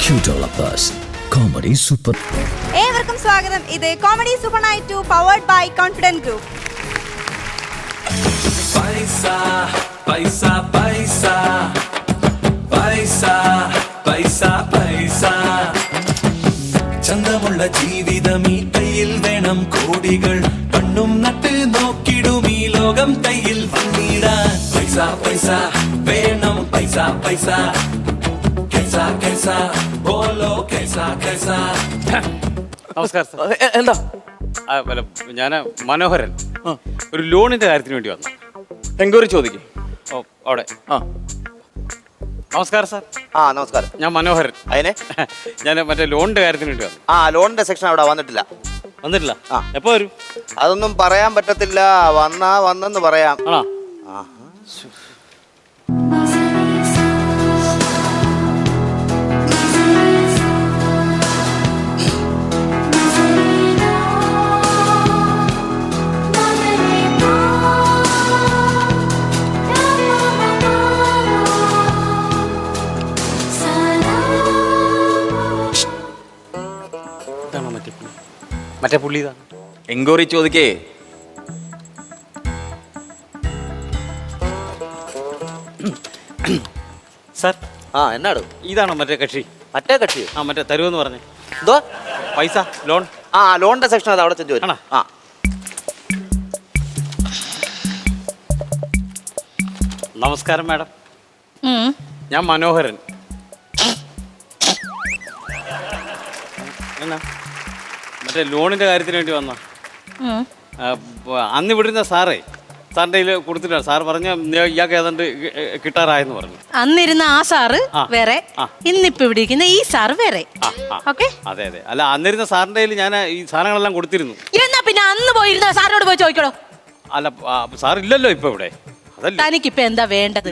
Q Developers Comedy Super. ഏവർക്കും സ്വാഗതം. ഇത് comedy super night 2 powered by confident group. പൈസ പൈസ പൈസ പൈസ പൈസ പൈസ ചന്തമുള്ള ജീവിതം ഈ കയ്യിൽ വേണം കോടികൾ കണ്ണും നട്ട് നോക്കിടും ഈ ലോകം കയ്യിൽ വന്നിടാൻ പൈസ പൈസ വേണം പൈസ പൈസ കൈസ കൈസ ബോലോ കൈസ കൈസ. നമസ്കാരം സാർ. എന്താ ഞാൻ മനോഹരൻ ഒരു ലോണിന്റെ കാര്യത്തിന് വേണ്ടി വന്നു. എൻക്വയറി ചോദിക്കും. ഓ അവിടെ ആ നമസ്കാരം സാർ. നമസ്കാരം. ഞാൻ മനോഹരൻ. അതിനെ ഞാൻ മറ്റേ ലോണിന്റെ കാര്യത്തിന് വേണ്ടി വന്നു. ലോണിന്റെ സെക്ഷൻ അവിടെ വന്നിട്ടില്ല. വന്നിട്ടില്ല? ആ. എപ്പോ വരും? അതൊന്നും പറയാൻ പറ്റത്തില്ല. വന്നെന്ന് പറയാം. ആണോ? ഇതാണോ മറ്റേ പുള്ളി ഇതാണ്. എൻക്വയറി ചോദിക്കേ. സാർ എന്നാട് ഇതാണോ മറ്റേ കക്ഷി? മറ്റേ കക്ഷി? മറ്റേ തരുമെന്ന് പറഞ്ഞു. എന്തോ പൈസ ലോൺ? ലോണിന്റെ സെക്ഷൻ അത് അവിടെ ചെന്ന് വരും. ആണോ? നമസ്കാരം മാഡം. ഞാൻ മനോഹരൻ. എന്നാ മറ്റേ ലോണിന്റെ കാര്യത്തിന് വേണ്ടി വന്ന അന്ന് വിടുന്ന സാറേ സാറിന്റെ കയ്യിൽ കൊടുത്തിട്ടാണ്. സാർ പറഞ്ഞ ഇയാൾക്ക് ഏതാണ്ട് കിട്ടാറായെന്ന് പറഞ്ഞു. അന്നിരുന്ന ആ സാറ് വേറെ, ഇന്നിപ്പോ ഇവിടെ ഇരിക്കുന്ന ഈ സാർ വേറെ. ഓക്കെ. അതെ അതെ. അല്ല അന്നിരുന്ന സാറിന്റെ കയ്യിൽ ഞാൻ ഈ സാധനങ്ങളെല്ലാം കൊടുത്തിരുന്നു. എന്നാ പിന്നെ അന്ന് പോയിരുന്ന സാറിനോട് പോയി ചോദിക്കണോ? അല്ല സാർ ഇല്ലല്ലോ ഇപ്പൊ ഇവിടെ. അതല്ല തനിക്കിപ്പൊ എന്താ വേണ്ടത്?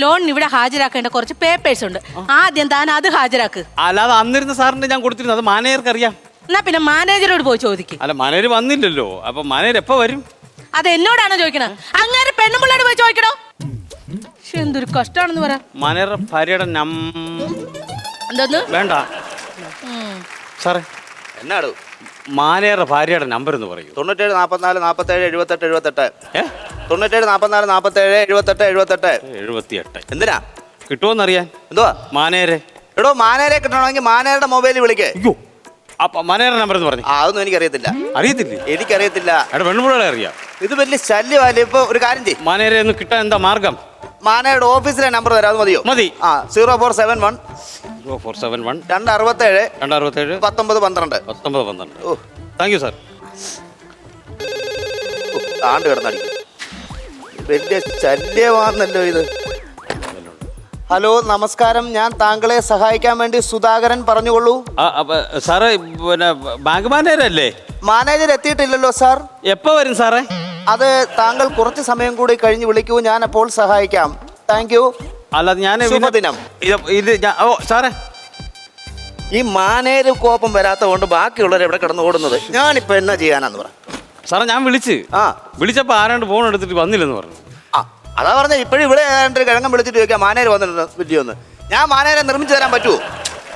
ലോണിന് ഇവിടെ ഹാജരാക്കേണ്ട കുറച്ച് പേപ്പേഴ്സ് ഉണ്ട്. ആദ്യം താൻ അത് ഹാജരാക്ക്. അല്ലാതെ അന്നിരുന്ന സാറിന്റെ ഞാൻ കൊടുത്തിരുന്നു. അത് മാനേജർക്ക് അറിയാം. എന്നാ പിന്നെ മാനേജരോട് പോയി ചോദിക്കും. അല്ല മാനേജർ വന്നില്ലല്ലോ. അപ്പൊ മാനേജർ എപ്പോ വരും? അത് എന്നോടാണോ ചോദിക്കണത്? അങ്ങനെ പെണ്ണുമ്പിള്ളോട് പോയി ചോദിക്കണോ? എന്തൊരു കഷ്ടാണെന്ന് പറ. മാനേജർ ഭാര്യയുടെ എന്തോന്ന് വേണ്ട സാറേ. എന്നാട് മാനേജർ ഭാര്യയുടെ നമ്പർ എന്ന് പറയൂ. 97 44 47 78 78. 97 44 47 78 78. 78. എന്തിനാ? കിട്ടുമോന്നറിയാൻ. എന്തുവാ? മാനേജരെ. എടോ മാനേരെ കിട്ടണമെങ്കിൽ മാനേരുടെ മൊബൈലിൽ വിളിക്കേ. അയ്യോ അപ്പൊ മാനേജർ നമ്പർ എന്ന് പറഞ്ഞു. അതൊന്നും എനിക്കറിയത്തില്ല. അറിയത്തില്ലേ? എനിക്കറിയത്തില്ല. അവിടെ പെണ്ണുപിള്ളകളെ അറിയാം. ഇത് വലിയ ശല്യമല്ലേ. ഇപ്പൊ ഒരു കാര്യം ചെയ്യും. മാനേജരെ ഒന്ന് കിട്ടാൻ എന്താ മാർഗം? മാനേയുടെ ഓഫീസിലെ നമ്പർ തരാം. അത് മതിയോ? മതി. 0471 0471 267 267 19 12. 19 12. Thank you sir. താണ്ട് കിടന്നടിക്കും. വലിയ ശല്യമാണല്ലോ ഇത്. ഹലോ നമസ്കാരം. ഞാൻ താങ്കളെ സഹായിക്കാൻ വേണ്ടി സുധാകരൻ, പറഞ്ഞുകൊള്ളൂ. സാറേ പിന്നെ ബാങ്ക് മാനേജരല്ലേ? മാനേജർ എത്തിയിട്ടില്ലല്ലോ സാർ. എപ്പോ വരും സാറേ? അത് താങ്കൾ കുറച്ച് സമയം കൂടി കഴിഞ്ഞ് വിളിക്കൂ. ഞാൻ അപ്പോൾ സഹായിക്കാം. Thank you. അല്ലാതെ ഞാൻ ശുഭദിനം. സാറേ ഈ മാനേജർ കോപ്പം വരാത്ത കൊണ്ട് ബാക്കിയുള്ളവർ എവിടെ കിടന്ന് ഓടുന്നത്? ഞാനിപ്പോ എന്നാ ചെയ്യാനാന്ന് പറ. സാറേ ഞാൻ വിളിച്ചപ്പോ ആരാണ്ട് ഫോൺ എടുത്തിട്ട് വന്നില്ലെന്ന് പറഞ്ഞു. അതാ പറഞ്ഞ ഇപ്പോഴും ഇവിടെ ഏതാണ്ട് കിഴങ്ങൻ വിളിച്ചിട്ട് ചോദിക്കാം മാനേജർ വന്നിട്ടുണ്ട് വിദ്യൊന്ന്. ഞാൻ മാനേജരെ നിർമ്മിച്ചു തരാൻ പറ്റുമോ?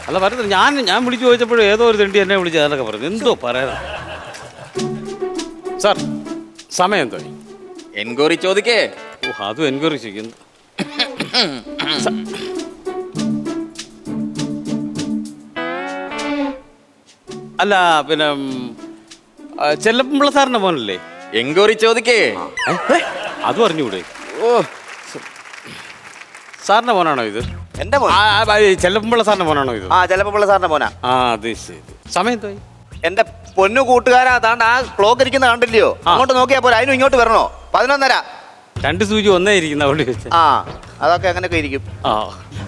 അല്ല പറഞ്ഞത് ഞാൻ വിളിച്ചു ചോദിച്ചപ്പോഴും ഏതോ ഒരു തെണ്ടി എന്നെ വിളിച്ച് അതൊക്കെ പറഞ്ഞു. എന്തോ പറയാ സാർ. സമയം എന്തോ? എൻക്വയറി ചോദിക്കേ. അതും എൻക്വയറി ചെയ്യുന്നു. അല്ല പിന്നെ ചെല്ലപ്പിള്ള സാറിന്റെ മോനല്ലേ? എൻക്വയറി ചോദിക്കേ. അത് പറഞ്ഞുകൂടെ? സാറിന്റെ മോനാണോ ഇത്? എന്റെ മോൻ. ചെല്ലപ്പിള്ള സാറിന്റെ മോനാണോ ഇത്? ചെല്ലപ്പിള്ള സാറിന്റെ മോനാ. അത് ശരി. സമയം എന്തോ? എന്റെ പൊന്നു കൂട്ടുകാരാ, അതാണ്ട് ആ ക്ലോക്ക് ഇരിക്കുന്ന കണ്ടില്ലയോ? അങ്ങോട്ട് നോക്കിയാ പോലെ. അതിനും ഇങ്ങോട്ട് വരണോ? 11:30. 2 സൂചി ഒന്നേ ഇരിക്കുന്ന അതൊക്കെ അങ്ങനെയൊക്കെ ഇരിക്കും.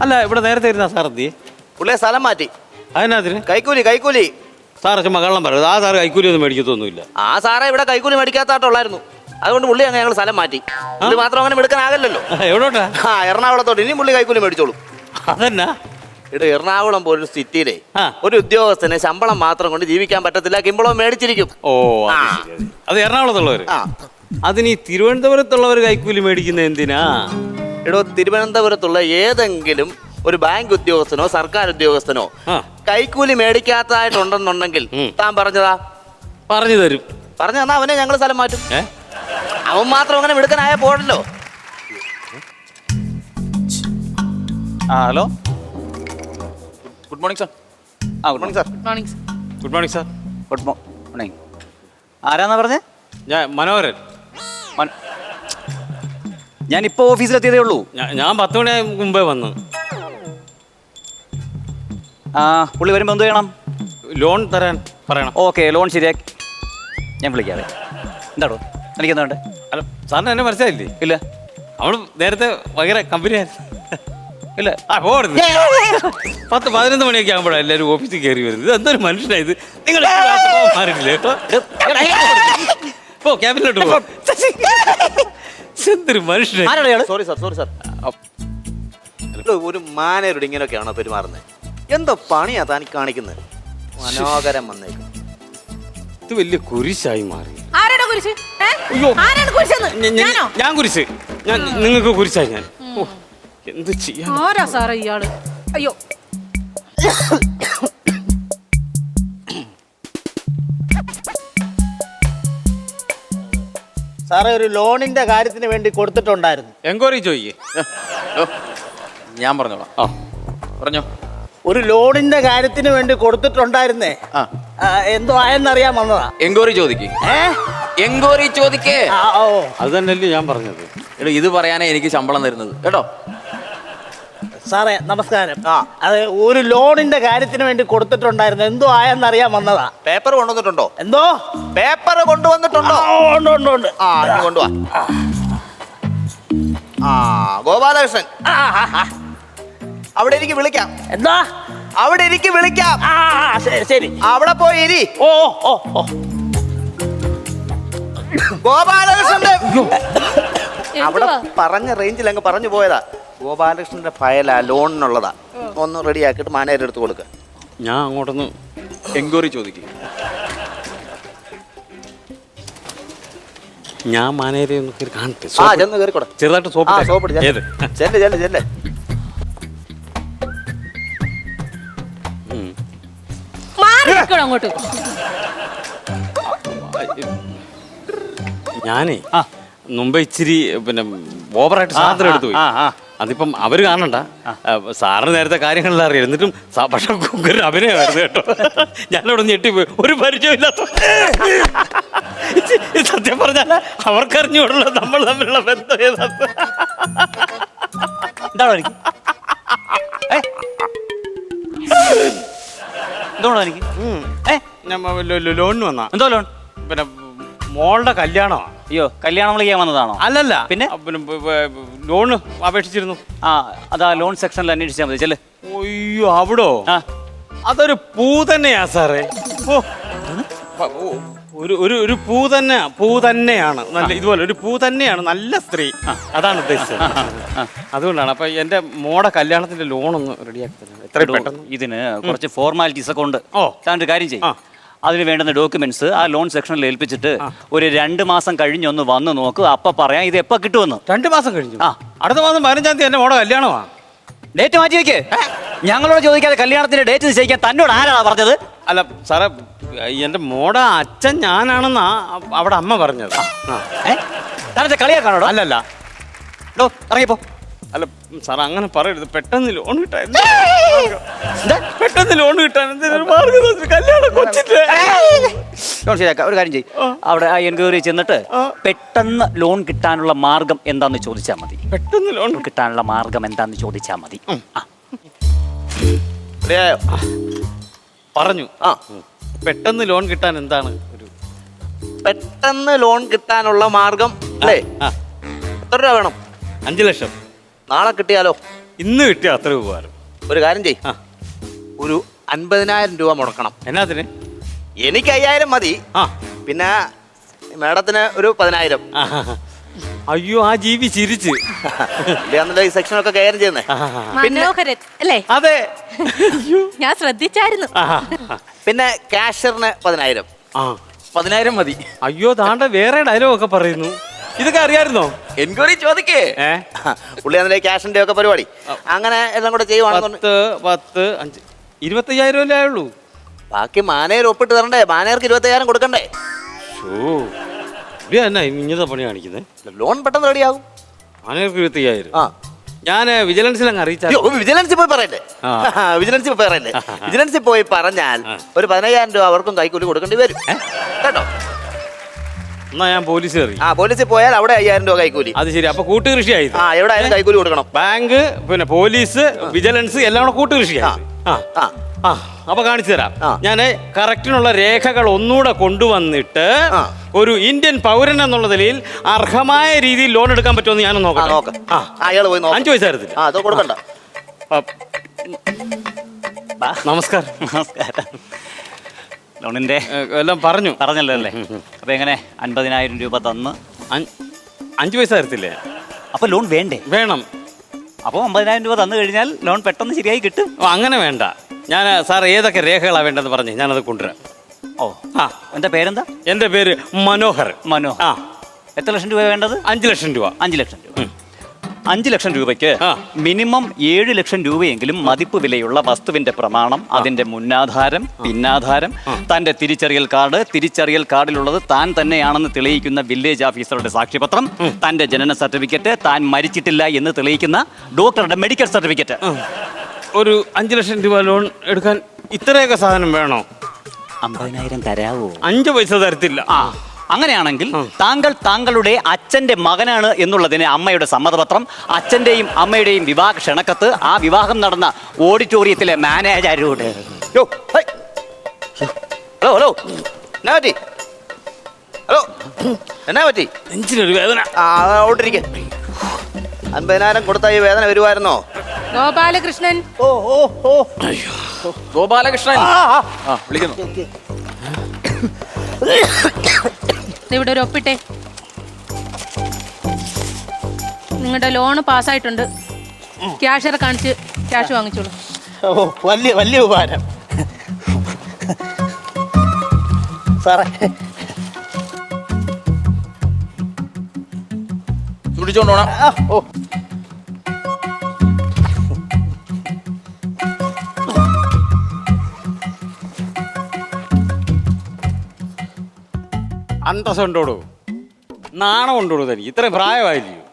അല്ല ഇവിടെ നേരത്തെ ഇരുന്ന സാർ എന്തിയെ? പുള്ളിയെ സ്ഥലം മാറ്റി. അതിനകത്തിന് കൈക്കൂലി. സാർ ചുമ്മാ കള്ളം പറയരുത്. ആ സാറ് കൈക്കൂലി ഒന്നും മേടിക്കത്തൊന്നുമില്ല. സാറേ ഇവിടെ കൈക്കൂലി മേടിക്കാത്തായിട്ടുള്ളായിരുന്നു. അതുകൊണ്ട് പുള്ളി അങ്ങനെ ഞങ്ങൾ സ്ഥലം മാറ്റി. പുള്ളി മാത്രം അങ്ങനെ എടുക്കാനാകല്ലോ. എവിടോട്ടാ? എറണാകുളത്തോട്ട്. ഇനി പുള്ളി കൈക്കൂലി മേടിച്ചോളൂ. അതെന്നാ? എറണാകുളം പോലൊരു സിറ്റിയിലെ ഒരു ഉദ്യോഗസ്ഥന് ശമ്പളം മാത്രം കൊണ്ട് ജീവിക്കാൻ പറ്റത്തില്ല. കിമ്പളം മേടിച്ചിരിക്കും. അത് എറണാകുളത്തുള്ളവര്. അതിന് ഈ തിരുവനന്തപുരത്തുള്ളവർ കൈക്കൂലി മേടിക്കുന്ന എന്തിനാ? തിരുവനന്തപുരത്തുള്ള ഏതെങ്കിലും ഒരു ബാങ്ക് ഉദ്യോഗസ്ഥനോ സർക്കാർ ഉദ്യോഗസ്ഥനോ ആ. കൈക്കൂലി മേടിക്കാത്തതായിട്ടുണ്ടെന്നുണ്ടെങ്കിൽ താൻ പറഞ്ഞതാ പറഞ്ഞു തരും. പറഞ്ഞു തന്നാ അവനെ ഞങ്ങൾ സ്ഥലം മാറ്റും. ഏ അവൻ മാത്രം അങ്ങനെ മിടുക്കനായ പോടല്ലോ. Hello, good morning sir. Good morning sir. Morning. Good morning sir. Good morning. ആരാന്നാ പറഞ്ഞേ? ഞാൻ മനോഹരൻ. ഞാനിപ്പോൾ ഓഫീസിലെത്തിയതേ ഉള്ളൂ. ഞാൻ 10 മണി മുമ്പേ വന്നു. പുള്ളി വരുമ്പോൾ എന്ത് ചെയ്യണം? ലോൺ തരാൻ പറയണം. ഓക്കെ, ലോൺ ശരിയാക്കി ഞാൻ വിളിക്കാവേ. എന്താണോ എനിക്കെന്താ വേണ്ടേ? അല്ല സാറിന് എന്നെ മനസ്സിലായില്ലേ? ഇല്ല അവൾ നേരത്തെ ഭയങ്കര കമ്പനിയായിരുന്നു. ഇല്ല. ആ പോടുന്നു. 10-11 മണിയൊക്കെ ആകുമ്പോഴാണ് എല്ലാവരും ഓഫീസിൽ കയറി വരുന്നത്. ഇത് എന്തൊരു മനുഷ്യനായത്. നിങ്ങൾ മാറിയില്ലേ കേട്ടോ? പോ ക്യാബിനിലോട്ട് പോ. എന്തൊരു മനുഷ്യനായി. Sorry sir. ഒരു മാനേരോട് ഇങ്ങനെയൊക്കെയാണോ പെരുമാറുന്നത്? എന്തോ പണിയാ താൻ കാണിക്കുന്നത്? മനോഹരം വന്നേക്കും. ഇത് വലിയ കുരിശായി മാറി. ആരാടാ കുരിശ്? അയ്യോ. ആരാണ് കുരിശെന്ന്? ഞാനോ? ഞാൻ കുരിശ്. നിങ്ങൾക്ക് കുരിശായി ഞാൻ. ഓ, എന്ത് ചെയ്യാൻ? ആരാ സാറേ ഇയാള്? അയ്യോ, സാറേ ഒരു ലോണിന്റെ കാര്യത്തിന് വേണ്ടി കൊടുത്തിട്ടുണ്ടായിരുന്നു. എൻക്വയറി ചോദിക്കേ. ഞാൻ പറഞ്ഞോളാം. പറഞ്ഞോ. ഒരു ലോണിന്റെ കാര്യത്തിന് വേണ്ടി കൊടുത്തിട്ടുണ്ടായിരുന്നേ. എന്തോ ആയെന്നറിയാൻ വന്നതാ. എൻക്വയറി ചോദിക്കേ. എൻക്വയറി ചോദിക്കേ. ഓ അത് തന്നെയല്ലേ ഞാൻ പറഞ്ഞത്. എടോ, ഇത് പറയാനേ എനിക്ക് ശമ്പളം തരുന്നത് കേട്ടോ. സാറേ നമസ്കാരം. അത് ഒരു ലോണിന്റെ കാര്യത്തിന് വേണ്ടി കൊടുത്തിട്ടുണ്ടായിരുന്നു. എന്തോ ആയെന്നറിയാൻ വന്നതാ. പേപ്പർ കൊണ്ടുവന്നിട്ടുണ്ടോ? എന്തോ പേപ്പർ കൊണ്ടുവന്നിട്ടുണ്ടോ? ഉണ്ട്. നീ കൊണ്ടുവാ. ഗോപാലകൃഷ്ണൻ, അവിടെ എനിക്ക് വിളിക്കാം. എന്താ? അവിടെ എനിക്ക് വിളിക്കാം. ശരി. അവിടെ പോയി ഇരി. ഓ ഗോപാലകൃഷ്ണന്റെ അവിടെ എന്തുവാ? പറഞ്ഞ റേഞ്ചിൽ അങ്ങ് പറഞ്ഞു പോയതാ. ഗോപാലകൃഷ്ണന്റെ ഫയലാ, ലോണിനുള്ളതാ. ഒന്ന് റെഡിയാക്കിയിട്ട് മാനേജർ എടുത്ത് കൊടുക്ക. ഞാൻ അങ്ങോട്ടൊന്ന് എൻക്വയറി ചോദിക്കേ. ഞാൻ മാനേജരെ ഒന്ന് കയറി കാണട്ടെ. ചെന്ന് കയറിക്കൂടെ. ചെറുതായിട്ട് സോപ്പ് ഏത്? ചെല്ല്. മാറി നിൽക്കണം അങ്ങോട്ട്. ഞാനേ മുമ്പ് ഇച്ചിരി പിന്നെ ഓവറായിട്ട് സാധനം എടുത്തു പോയി. അതിപ്പം അവര് കാണണ്ട. സാറിന് നേരത്തെ കാര്യങ്ങളെല്ലാം അറിയാം. എന്നിട്ടും പക്ഷെ കുക്കറിന് അഭിനയമായിരുന്നു കേട്ടോ. ഞാനവിടെ ഞെട്ടിപ്പോയി. ഒരു പരിചയമില്ലാത്ത സത്യം പറഞ്ഞാൽ അവർക്കറിഞ്ഞുകൊണ്ടുള്ള നമ്മൾ തമ്മിലുള്ള ബന്ധം ഏതാ? എന്താണോ എനിക്ക്? എന്തോണോ എനിക്ക്? ഞാൻ ലോണിന് വന്നാ. എന്തോ ലോൺ? പിന്നെ മോളുടെ കല്യാണമാണ്. അയ്യോ, കല്യാണം വിളിക്കാൻ വന്നതാണോ? അല്ലല്ല, പിന്നെ ലോണ് അപേക്ഷിച്ചിരുന്നു. അതാ ലോൺ സെക്ഷനിൽ അന്വേഷിച്ചാൽ മതി. ചെല്ല്. അയ്യോ, അവിടോ? അതൊരു പൂ തന്നെയാ സാറേ. ഒരു പൂ തന്നെയാണ്. നല്ല ഇതുപോലെ ഒരു പൂ തന്നെയാണ്. നല്ല സ്ത്രീ. അതാണ് ഉദ്ദേശിച്ചത്. അതുകൊണ്ടാണ്. അപ്പൊ എന്റെ മോടെ കല്യാണത്തിന്റെ ലോണൊന്ന് റെഡിയാക്കി തരണം. എത്രയും പെട്ടെന്ന്. ഇതിന് കുറച്ച് ഫോർമാലിറ്റീസ് ഒക്കെ ഉണ്ട്. താൻ ഒരു കാര്യം ചെയ്യും. അതിന് വേണ്ടുന്ന ഡോക്യുമെന്റ്സ് ആ ലോൺ സെക്ഷനിൽ ഏൽപ്പിച്ചിട്ട് ഒരു 2 മാസം കഴിഞ്ഞൊന്ന് വന്ന് നോക്കുക. അപ്പൊ പറയാം ഇത് എപ്പോ കിട്ടുമെന്ന്. 2 മാസം കഴിഞ്ഞു. അടുത്ത മാസം 15-ാം തീയതി എന്റെ മോടെ കല്യാണമാണ്. ഡേറ്റ് മാറ്റി വെക്കേ. ഞങ്ങളോട് ചോദിക്കാതെ കല്യാണത്തിന്റെ ഡേറ്റ് നിശ്ചയിക്കാൻ തന്നോട് ആരാണ് പറഞ്ഞത്? അല്ല സാറേ, എന്റെ മോടെ അച്ഛൻ ഞാനാണെന്നാ അവിടെ അമ്മ പറഞ്ഞത്. താനത്തെ കളിയാക്കാണോടോ? അല്ലല്ല. ഇറങ്ങിപ്പോ. അല്ല സാർ, അങ്ങനെ പറയരുത്. പെട്ടെന്ന് ലോൺ കിട്ടാൻ കല്യാണം കൊച്ചിട്ട് ലോൺ ശരിയാക്കാം. ഒരു കാര്യം ചെയ്യും. അവിടെ ആ എൻക്വയറി ചെന്നിട്ട് പെട്ടെന്ന് ലോൺ കിട്ടാനുള്ള മാർഗം എന്താന്ന് ചോദിച്ചാൽ മതി. പെട്ടെന്ന് ലോൺ കിട്ടാനുള്ള മാർഗം എന്താന്ന് ചോദിച്ചാൽ മതി. പറഞ്ഞു. പെട്ടെന്ന് ലോൺ കിട്ടാൻ എന്താണ് പെട്ടെന്ന് ലോൺ കിട്ടാനുള്ള മാർഗം അല്ലേ? എത്ര രൂപ വേണം? 5 ലക്ഷം. നാളെ കിട്ടിയാലോ? ഇന്ന് കിട്ടിയ അത്ര ഉപകാരം. ഒരു കാര്യം ചെയ്, ഒരു 50,000 രൂപ മുടക്കണം. എന്നാത്തിന്? എനിക്ക് 5,000 മതി. പിന്നെ മാഡത്തിന് ഒരു 10,000. അയ്യോ, ആ ജീവി ചിരിച്ച്. ഇല്ലാന്നല്ലോ ഈ സെക്ഷനൊക്കെ കയറി ചെയ്യുന്നേ. മനോഹരൻ അല്ലേ? അതെ, ഞാൻ ശ്രദ്ധിച്ചായിരുന്നു. പിന്നെ ക്യാഷറിന് 10,000. 10,000 മതി. അയ്യോ, താണ്ട വേറെ ഡയലോഗ് ഒക്കെ പറയുന്നു. ഇതൊക്കെ അറിയായിരുന്നോ? എൻക്വയറി ചോദിക്കേ. പുള്ളി അതിന്റെ ക്യാഷിന്റെ ഒക്കെ പരിപാടി അങ്ങനെ എല്ലാം കൂടെ ചെയ്യുവാണെന്ന് 10, 5, 25,000 അല്ലേ ആയുള്ളൂ. ബാക്കി മാനേജർ ഒപ്പിട്ട് തരണ്ടേ? മാനേജർക്ക് 25,000 കൊടുക്കണ്ടേ? എന്നാ ഇങ്ങനത്തെ പണി കാണിക്കുന്നത്? ലോൺ പെട്ടെന്ന് റെഡിയാകും. മാനേജർക്ക് 25,000. ആ, ഞാൻ വിജിലൻസിൽ അങ്ങ് അറിയിച്ചാ. വിജിലൻസിൽ പോയി പറയല്ലേ? വിജിലൻസിൽ പോയി പറയല്ലേ? വിജിലൻസിൽ പോയി പറഞ്ഞാൽ ഒരു 15,000 രൂപ അവർക്കും കൈക്കൂലി കൊടുക്കേണ്ടി വരും കേട്ടോ. എന്നാ ഞാൻ പോലീസ് കയറി. പോലീസിൽ പോയാൽ അവിടെ 5,000 രൂപ കൈക്കൂലി. അത് ശരി. അപ്പൊ കൂട്ടുകൃഷിയായി. എവിടെ ആയാലും കൈക്കൂലി കൊടുക്കണം. ബാങ്ക്, പിന്നെ പോലീസ്, വിജിലൻസ് എല്ലാം കൂടെ കൂട്ടുകൃഷിയായി. അപ്പൊ കാണിച്ചു തരാം. ഞാൻ കറക്റ്റിനുള്ള രേഖകൾ ഒന്നുകൂടെ കൊണ്ടുവന്നിട്ട് ഒരു ഇന്ത്യൻ പൗരൻ എന്നുള്ള നിലയിൽ അർഹമായ രീതിയിൽ ലോൺ എടുക്കാൻ പറ്റുമെന്ന് ഞാനൊന്ന് നോക്കാം. 5 പൈസ തരത്തില്ല. കൊടുക്കണ്ട. നമസ്കാരം. നമസ്കാരം. ലോണിന്റെ എല്ലാം പറഞ്ഞല്ലോ അല്ലേ? അപ്പൊ എങ്ങനെ 50,000 രൂപ തന്ന് 5 പൈസ തരത്തില്ലേ? അപ്പൊ ലോൺ വേണ്ടേ? വേണം. അപ്പോൾ 50,000 രൂപ തന്നു കഴിഞ്ഞാൽ ലോൺ പെട്ടെന്ന് ശരിയായി കിട്ടും. അങ്ങനെ വേണ്ട. ഞാൻ സാർ ഏതൊക്കെ രേഖകളാണ് വേണ്ടതെന്ന് പറഞ്ഞ് ഞാനത് കൊണ്ടുവരാം. എന്താ പേരെന്താ? എൻ്റെ പേര് മനോഹർ. എത്ര ലക്ഷം രൂപ വേണ്ടത്? 5 ലക്ഷം രൂപ. 5 ലക്ഷം രൂപ. 5 ലക്ഷം രൂപയ്ക്ക് മിനിമം 7 ലക്ഷം രൂപയെങ്കിലും മതിപ്പ് വിലയുള്ള വസ്തുവിന്റെ പ്രമാണം, അതിന്റെ മുന്നാധാരം, പിന്നാധാരം, തന്റെ തിരിച്ചറിയൽ കാർഡിലുള്ളത് താൻ തന്നെയാണെന്ന് തെളിയിക്കുന്ന വില്ലേജ് ഓഫീസറുടെ സാക്ഷ്യപത്രം, തന്റെ ജനന സർട്ടിഫിക്കറ്റ്, താൻ മരിച്ചിട്ടില്ല എന്ന് തെളിയിക്കുന്ന ഡോക്ടറുടെ മെഡിക്കൽ സർട്ടിഫിക്കറ്റ്. ഒരു 5 ലക്ഷം രൂപ ലോൺ എടുക്കാൻ ഇത്രയൊക്കെ സാധനം വേണോ? 50,000 തരാവോ? 5 പൈസ തരത്തില്ല. അങ്ങനെയാണെങ്കിൽ താങ്കളുടെ അച്ഛന്റെ മകനാണ് എന്നുള്ളതിന് അമ്മയുടെ സമ്മതപത്രം, അച്ഛന്റെയും അമ്മയുടെയും വിവാഹ ക്ഷണക്കത്ത്, ആ വിവാഹം നടന്ന ഓഡിറ്റോറിയത്തിലെ മാനേജരോട്. ഹലോ എന്നാ പറ്റി? നെഞ്ചിനൊരു വേദന. 50,000 കൊടുത്താൽ ഈ വേദന വരുമായിരുന്നോ? ഗോപാലകൃഷ്ണൻ. ഗോപാലകൃഷ്ണൻ വിളിക്കുന്നു. ഇവിടെ ഒരു ഒപ്പിട്ടെ. നിങ്ങളുടെ ലോണ് പാസ്സായിട്ടുണ്ട്. ക്യാഷറെ കാണിച്ച് ക്യാഷ് വാങ്ങിച്ചോളൂ. വലിയ ഉപകാരം സാറേ. ചുടിച്ചോണ്ടോണം. അന്തസ്സുണ്ടോടൂ? നാണം ഉണ്ടോടൂ തനിക്ക്? ഇത്രയും പ്രായമായില്ലയോ?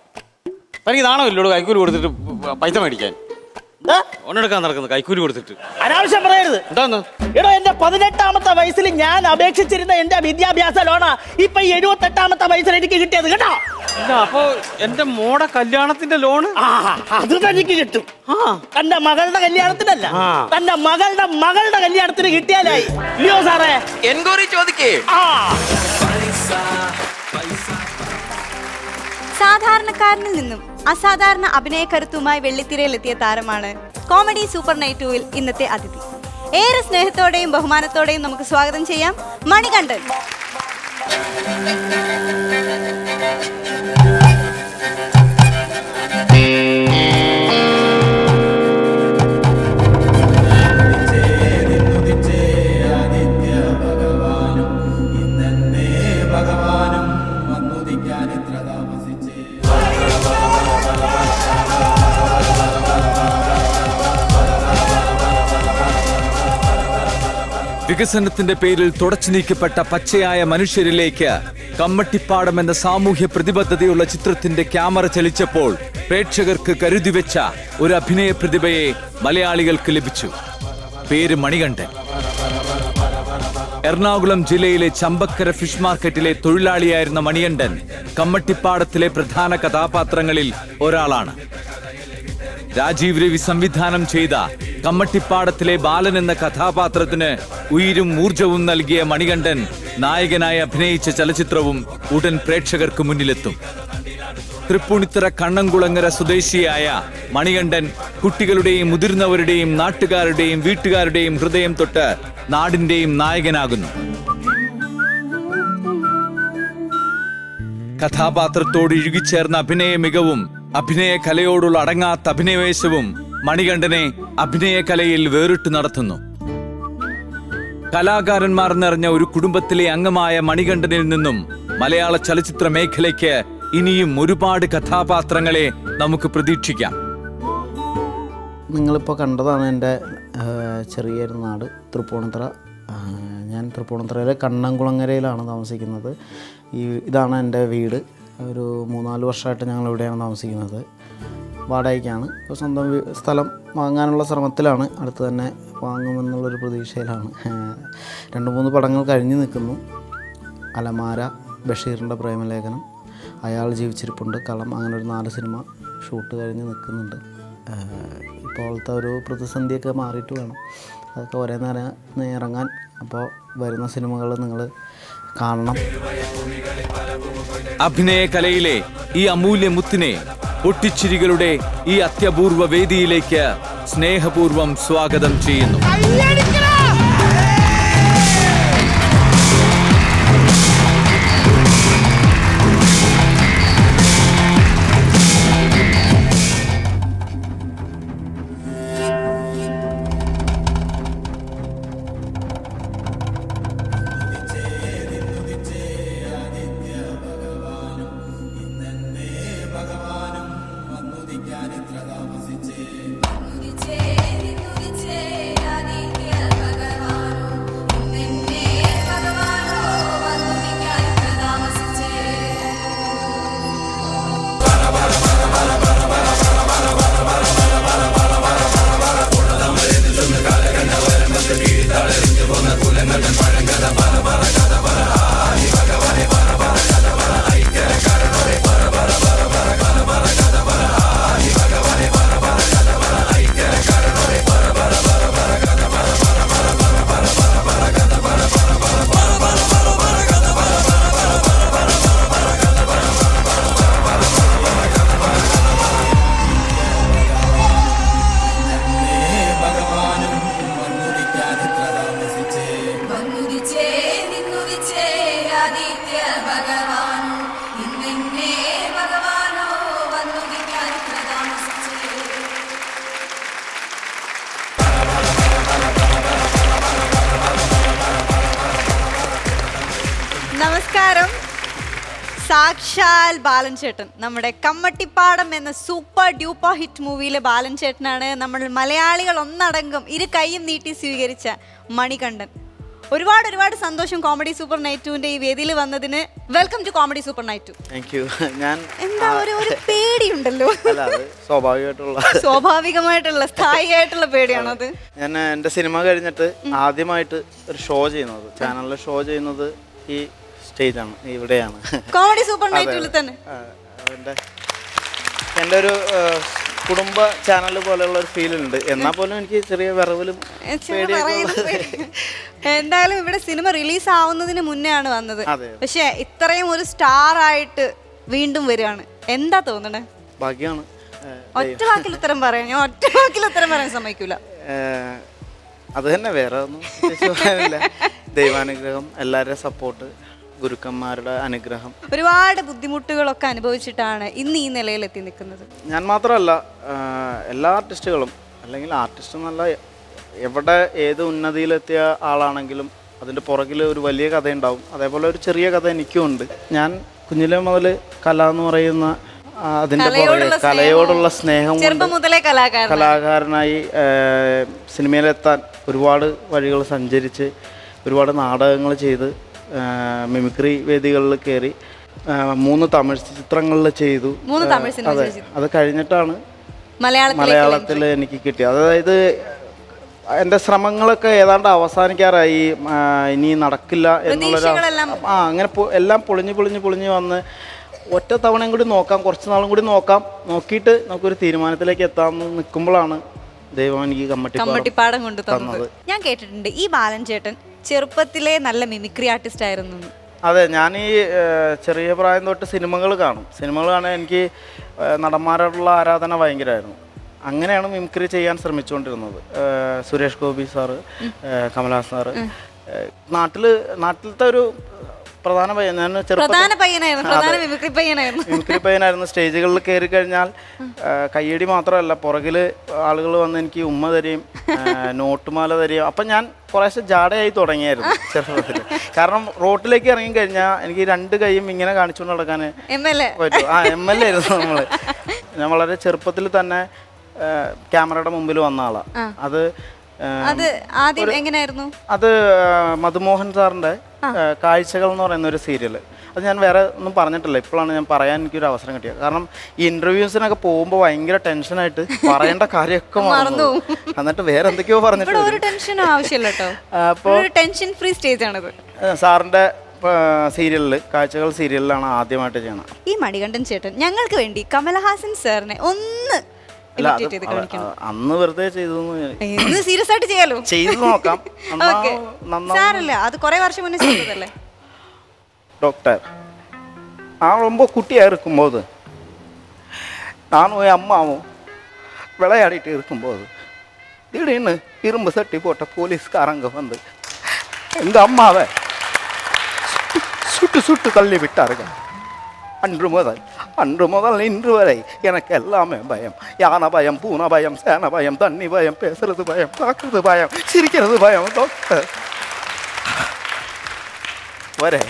തനിക്ക് നാണമില്ലോടൂ കൈക്കൂലി കൊടുത്തിട്ട് പൈസ മേടിക്കാൻ? ഒന്നെടുക്കാൻ നടക്കുന്നത് കൈക്കൂലി കൊടുത്തിട്ട്. അനാവശ്യം പറയരുത്. എന്താന്ന്? എടോ, എന്റെ 18ാമത്തെ വയസ്സിൽ ഞാൻ അപേക്ഷിച്ചിരുന്ന എന്റെ വിദ്യാഭ്യാസ ലോണാ ഇപ്പൊ 78ാമത്തെ വയസ്സിൽ എനിക്ക് കിട്ടിയത് കേട്ടോ. ഇല്ല, അപ്പൊ എന്റെ മോടെ കല്യാണത്തിന്റെ ലോണ് അത് തനിക്ക് കിട്ടും. തന്റെ മകളുടെ കല്യാണത്തിനല്ല, തന്റെ മകളുടെ കല്യാണത്തിന് കിട്ടിയാലായി. ഇല്ലയോ സാറേ? എൻക്വയറി ചോദിക്കേ. സാധാരണക്കാരനിൽ നിന്നും അസാധാരണ അഭിനയകരുത്തുമായി വെള്ളിത്തിരയിലെത്തിയ താരമാണ് കോമഡി സൂപ്പർ നൈറ്റ് 2-ൽ ഇന്നത്തെ അതിഥി. ഏറെ സ്നേഹത്തോടെയും ബഹുമാനത്തോടെയും നമുക്ക് സ്വാഗതം ചെയ്യാം മണികണ്ഠൻ. വികസനത്തിന്റെ പേരിൽ തുടച്ചു നീക്കപ്പെട്ട പച്ചയായ മനുഷ്യരിലേക്ക് കമ്മട്ടിപ്പാടം എന്ന സാമൂഹ്യ പ്രതിബദ്ധതയുള്ള ചിത്രത്തിന്റെ ക്യാമറ ചലിച്ചപ്പോൾ പ്രേക്ഷകർക്ക് കരുതിവെച്ച ഒരു അഭിനയ പ്രതിഭയെ മലയാളികൾക്ക് ലഭിച്ചു. പേര് മണികണ്ഠൻ. എറണാകുളം ജില്ലയിലെ ചമ്പക്കര ഫിഷ് മാർക്കറ്റിലെ തൊഴിലാളിയായിരുന്ന മണികണ്ഠൻ കമ്മട്ടിപ്പാടത്തിലെ പ്രധാന കഥാപാത്രങ്ങളിൽ ഒരാളാണ്. രാജീവ് രവി സംവിധാനം ചെയ്ത കമ്മട്ടിപ്പാടത്തിലെ ബാലൻ എന്ന കഥാപാത്രത്തിന് ഉയിരും ഊർജവും നൽകിയ മണികണ്ഠൻ നായകനായി അഭിനയിച്ച ചലച്ചിത്രവും ഉടൻ പ്രേക്ഷകർക്ക് മുന്നിലെത്തും. തൃപ്പൂണിത്തുറ കണ്ണംകുളങ്ങര സ്വദേശിയായ മണികണ്ഠൻ കുട്ടികളുടെയും മുതിർന്നവരുടെയും നാട്ടുകാരുടെയും വീട്ടുകാരുടെയും ഹൃദയം തൊട്ട് നാടിന്റെയും നായകനാകുന്നു. കഥാപാത്രത്തോട് ഇഴുകിച്ചേർന്ന അഭിനയ മികവും അഭിനയ കലയോടുള്ള അടങ്ങാത്ത അഭിനയവേശവും മണികണ്ഠനെ അഭിനയ കലയിൽ വേറിട്ട് നടത്തുന്നു. കലാകാരന്മാർ നിറഞ്ഞ ഒരു കുടുംബത്തിലെ അംഗമായ മണികണ്ഠനിൽ നിന്നും മലയാള ചലച്ചിത്ര മേഖലയ്ക്ക് ഇനിയും ഒരുപാട് കഥാപാത്രങ്ങളെ നമുക്ക് പ്രതീക്ഷിക്കാം. നിങ്ങളിപ്പോൾ കണ്ടതാണ് എൻ്റെ ചെറിയൊരു നാട് തൃപ്പൂണിത്തുറ. ഞാൻ തൃപ്പൂണിത്തുറയിലെ കണ്ണംകുളങ്ങരയിലാണ് താമസിക്കുന്നത്. ഇതാണ് എൻ്റെ വീട്. ഒരു 3-4 വർഷമായിട്ട് ഞങ്ങൾ ഇവിടെയാണ് താമസിക്കുന്നത്. വാടകയ്ക്കാണ്. ഇപ്പോൾ സ്വന്തം സ്ഥലം വാങ്ങാനുള്ള ശ്രമത്തിലാണ്. അടുത്ത് തന്നെ വാങ്ങുമെന്നുള്ളൊരു പ്രതീക്ഷയിലാണ്. 2-3 പടങ്ങൾ കഴിഞ്ഞ് നിൽക്കുന്നു. അലമാര, ബഷീറിൻ്റെ പ്രേമലേഖനം, അയാൾ ജീവിച്ചിരിപ്പുണ്ട്, കളം, അങ്ങനെ ഒരു 4 സിനിമ ഷൂട്ട് കഴിഞ്ഞ് നിൽക്കുന്നുണ്ട്. ഇപ്പോഴത്തെ ഒരു പ്രതിസന്ധിയൊക്കെ മാറിയിട്ട് വേണം അതൊക്കെ ഒരേ നേരം ഇറങ്ങാൻ. അപ്പോൾ വരുന്ന സിനിമകൾ നിങ്ങൾ കാണണം. അഭിനയ കലയിലെ ഈ അമൂല്യ മുത്തിനെ പൊട്ടിച്ചിരികളുടെ ഈ അത്യപൂർവ വേദിയിലേക്ക് സ്നേഹപൂർവം സ്വാഗതം ചെയ്യുന്നു. നമസ്കാരം. സാക്ഷാൽ ബാലൻ ചേട്ടൻ, നമ്മുടെ കമ്മട്ടിപ്പാടം എന്ന സൂപ്പർ ഡ്യൂപ്പർ ഹിറ്റ് മൂവിയിലെ ബാലൻ ചേട്ടനാണ് നമ്മൾ മലയാളികൾ ഒന്നടങ്കം ഇരു കൈയും നീട്ടി സ്വീകരിച്ച മണികണ്ഠൻ. ഒരുപാട് സന്തോഷം കോമഡി സൂപ്പർ നൈറ്റ് 2ന്റെ ഈ വേദിയിൽ വന്നതിന്. Welcome to comedy super night 2. Thank you. ഞാൻ എന്താ ഒരു പേടിയുണ്ടല്ലോ? സ്വാഭാവികമായിട്ടുള്ള സ്ഥായിയായിട്ടുള്ള പേടിയാണോ അത്? ഞാൻ എൻ്റെ സിനിമ കഴിഞ്ഞിട്ട് ആദ്യമായിട്ട് ഒരു ഷോ ചെയ്യുന്നത്, ചാനലിൽ ഷോ ചെയ്യുന്നത് ഈ സ്റ്റേജാണ്, ഇവിടെയാണ്. കോമഡി സൂപ്പർ നൈറ്റിൽ തന്നെ എൻ്റെ ഒരു കുടുംബ ചാനൽ പോലെയുള്ള ഒരു ഫീൽ ഉണ്ട്. എന്നാൽ പോലും എനിക്ക് ചെറിയ വിറവിലും എന്തായാലും ഇവിടെ സിനിമ റിലീസ് ആവുന്നതിന് മുന്നേ ആണ് വന്നത്. പക്ഷെ ഇത്രയും ഒരു സ്റ്റാർ ആയിട്ട് വീണ്ടും വരികയാണ്. എന്താ തോന്നണേ? ഭാഗ്യമാണ്. ഒറ്റ വാക്കിൽ ഉത്തരം പറയാം. ഞാൻ ഒറ്റ വാക്കിൽ ഉത്തരം പറയാൻ സമ്മതിക്കൂല. അത് തന്നെ, വേറെ ഒന്നും പറയാനില്ല. ദൈവാനുഗ്രഹം, എല്ലാവരുടെയും സപ്പോർട്ട്, ഗുരുക്കന്മാരുടെ അനുഗ്രഹം. ഒരുപാട് ബുദ്ധിമുട്ടുകളൊക്കെ അനുഭവിച്ചിട്ടാണ് ഇന്ന് ഈ നിലയിൽ എത്തി നിൽക്കുന്നത്. ഞാൻ മാത്രമല്ല, എല്ലാ ആർട്ടിസ്റ്റുകളും, അല്ലെങ്കിൽ ആർട്ടിസ്റ്റ് എന്നല്ല, എവിടെ ഏത് ഉന്നതിയിലെത്തിയ ആളാണെങ്കിലും അതിൻ്റെ പുറകിൽ ഒരു വലിയ കഥയുണ്ടാവും. അതേപോലെ ഒരു ചെറിയ കഥ എനിക്കും ഉണ്ട്. ഞാൻ കുഞ്ഞിലെ മുതൽ കല എന്ന് പറയുന്ന അതിൻ്റെ പുറകെ, കലയോടുള്ള സ്നേഹം കൊണ്ട് കലാകാരനായി സിനിമയിലെത്താൻ ഒരുപാട് വഴികൾ സഞ്ചരിച്ച്, ഒരുപാട് നാടകങ്ങൾ ചെയ്ത്, മിമിക്രി വേദികളിൽ കയറി, 3 തമിഴ് ചിത്രങ്ങളിൽ ചെയ്തു. അതെ, അത് കഴിഞ്ഞിട്ടാണ് മലയാളത്തിൽ എനിക്ക് കിട്ടിയത്. അതായത് എൻ്റെ ശ്രമങ്ങളൊക്കെ ഏതാണ്ട് അവസാനിക്കാറായി. ഇനി നടക്കില്ല എന്നുള്ളൊരു അങ്ങനെ എല്ലാം പൊളിഞ്ഞ് വന്ന് ഒറ്റ തവണയും കൂടി നോക്കാം, കുറച്ച് നാളും കൂടി നോക്കാം, നോക്കിയിട്ട് നമുക്കൊരു തീരുമാനത്തിലേക്ക് എത്താമെന്ന് നിൽക്കുമ്പോഴാണ് ദൈവം എനിക്ക് കമ്മട്ടിപ്പാടം കൊണ്ട് തന്നത്. ഞാൻ കേട്ടിട്ടുണ്ട് ഈ ബാലൻ ചേട്ടൻ ചെറുപ്പത്തിലെ നല്ല മിമിക്രി ആർട്ടിസ്റ്റ് ആയിരുന്നു. അതെ, ഞാൻ ഈ ചെറിയ പ്രായം തൊട്ട് സിനിമകൾ കാണും. സിനിമകൾ കാണാൻ എനിക്ക് നടന്മാരോടുള്ള ആരാധന ഭയങ്കരമായിരുന്നു. അങ്ങനെയാണ് മിമിക്രി ചെയ്യാൻ ശ്രമിച്ചുകൊണ്ടിരുന്നത്. Suresh Gopi sir, Kamal Haasan sir. നാട്ടിലത്തെ ഒരു പ്രധാന പയ്യൻ. ഞാൻ പ്രധാന പയ്യനായിരുന്നു, പ്രധാന മിമിക്രി പയ്യനായിരുന്നു. മിമിക്രി പയ്യനായിരുന്നു. സ്റ്റേജുകളിൽ കയറി കഴിഞ്ഞാൽ കയ്യടി മാത്രമല്ല, പുറകിൽ ആളുകൾ വന്ന് എനിക്ക് ഉമ്മ തരികയും നോട്ടുമാല തരികയും. അപ്പം ഞാൻ കുറേശ്ശെ ജാടയായി തുടങ്ങിയായിരുന്നു ചെറുപ്പത്തിൽ. കാരണം റോട്ടിലേക്ക് ഇറങ്ങി കഴിഞ്ഞാൽ എനിക്ക് 2 കൈയും ഇങ്ങനെ കാണിച്ചുകൊണ്ട് നടക്കാൻ പറ്റും. MLA ആയിരുന്നു നമ്മൾ. ഞാൻ വളരെ ചെറുപ്പത്തിൽ തന്നെ ക്യാമറയുടെ മുമ്പിൽ വന്ന ആളാണ്. അത് ആദ്യം എങ്ങനെയായിരുന്നു? അത് മധുമോഹൻ സാറിന്റെ കാഴ്ചകൾ എന്ന് പറയുന്ന ഒരു സീരിയൽ. അത് ഞാൻ വേറെ ഒന്നും പറഞ്ഞിട്ടില്ല, ഇപ്പോഴാണ് ഞാൻ പറയാൻ എനിക്കൊരു അവസരം കിട്ടിയത്. കാരണം ഈ ഇന്റർവ്യൂസിനൊക്കെ പോകുമ്പോൾ ഭയങ്കര ടെൻഷനായിട്ട് പറയേണ്ട കാര്യമൊക്കെ മറന്നു, എന്നിട്ട് വേറെ എന്തൊക്കെയോ പറഞ്ഞിട്ട് ഒരു ടെൻഷനും ആവശ്യമില്ല കേട്ടോ. അപ്പോൾ ടെൻഷൻ ഫ്രീ സ്റ്റേജ് ആണിത്. സാറിന്റെ സീരിയലിൽ, കാഴ്ചകൾ സീരിയലിലാണ് ആദ്യമായിട്ട് ചെയ്യണം. ഈ മണികണ്ഠൻ ചേട്ടൻ ഞങ്ങൾക്ക് വേണ്ടി കമലഹാസൻ സാറിനെ ഒന്ന് അന്ന് വെറുതെ ചെയ്തു, സീരിയസ് ആയിട്ട് ചെയ്യാലോ, ചെയ്തു നോക്കാം. സാരല്ല, അത് കുറെ വർഷം മുന്നേ ചെയ്തതല്ലേ. டாக்டர், நான் ரொம்ப குட்டியாக இருக்கும்போது நானும் என் அம்மாவும் விளையாடிட்டு இருக்கும்போது திடீர்னு இரும்பு சட்டி போட்ட போலீஸ்காரங்க வந்து எங்கள் அம்மாவை சுட்டு சுட்டு தள்ளி விட்டாருங்க. அன்று முதல் இன்று வரை எனக்கு எல்லாமே பயம். யானை பயம், பூனை பயம், சேனை பயம், தண்ணி பயம், பேசுறது பயம், பார்க்கறது பயம், சிரிக்கிறது பயம். டாக்டர் വരെ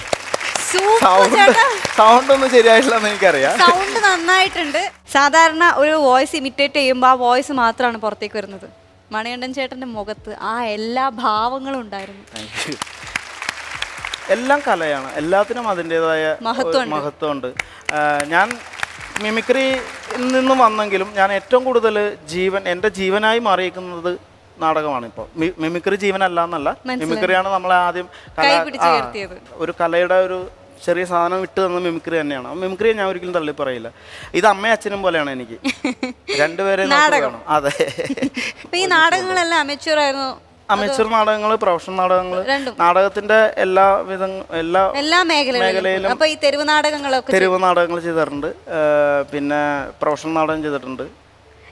സൗണ്ട് ഒന്നും ശരിയായിട്ടില്ലെന്ന് എനിക്കറിയാം. സൗണ്ട് നന്നായിട്ടുണ്ട്. സാധാരണ ഒരു വോയിസ് ഇമിറ്റേറ്റ് ചെയ്യുമ്പോൾ ആ വോയിസ് മാത്രമാണ് പുറത്തേക്ക് വരുന്നത്. മണികണ്ഠൻ ചേട്ടന്റെ മുഖത്ത് ആ എല്ലാ ഭാവങ്ങളും ഉണ്ടായിരുന്നു. എല്ലാം കലയാണ്, എല്ലാത്തിനും അതിൻ്റെതായ മഹത്വമുണ്ട്. ഞാൻ മിമിക്രിയിൽ നിന്നും വന്നെങ്കിലും ഞാൻ ഏറ്റവും കൂടുതൽ എൻ്റെ ജീവനായി മാറിയിരിക്കുന്നത് നാടകമാണ്. ഇപ്പോൾ മിമിക്രി ജീവനല്ല എന്നല്ല, മിമിക്രിയാണ് നമ്മളെ ആദ്യം ഒരു കലയുടെ ഒരു ചെറിയ സാധനം ഇട്ട് തന്ന മിമിക്രി തന്നെയാണ്. മിമിക്രിയെ ഞാൻ ഒരിക്കലും തള്ളി പറയില്ല. ഇത് അമ്മയും അച്ഛനും പോലെയാണ് എനിക്ക്, രണ്ടുപേരെയും നോക്കണം. അതെ. ഈ നാടകങ്ങളെല്ലാം അമേച്വർ ആയിരുന്നു. അമേച്വർ നാടകങ്ങൾ, പ്രൊഫഷണൽ നാടകങ്ങൾ, നാടകത്തിന്റെ എല്ലാ മേഖലയിലും. അപ്പൊ ഈ തെരുവ് നാടകങ്ങൾ ചെയ്തിട്ടുണ്ട്, പിന്നെ പ്രൊഫഷണൽ നാടകം ചെയ്തിട്ടുണ്ട്.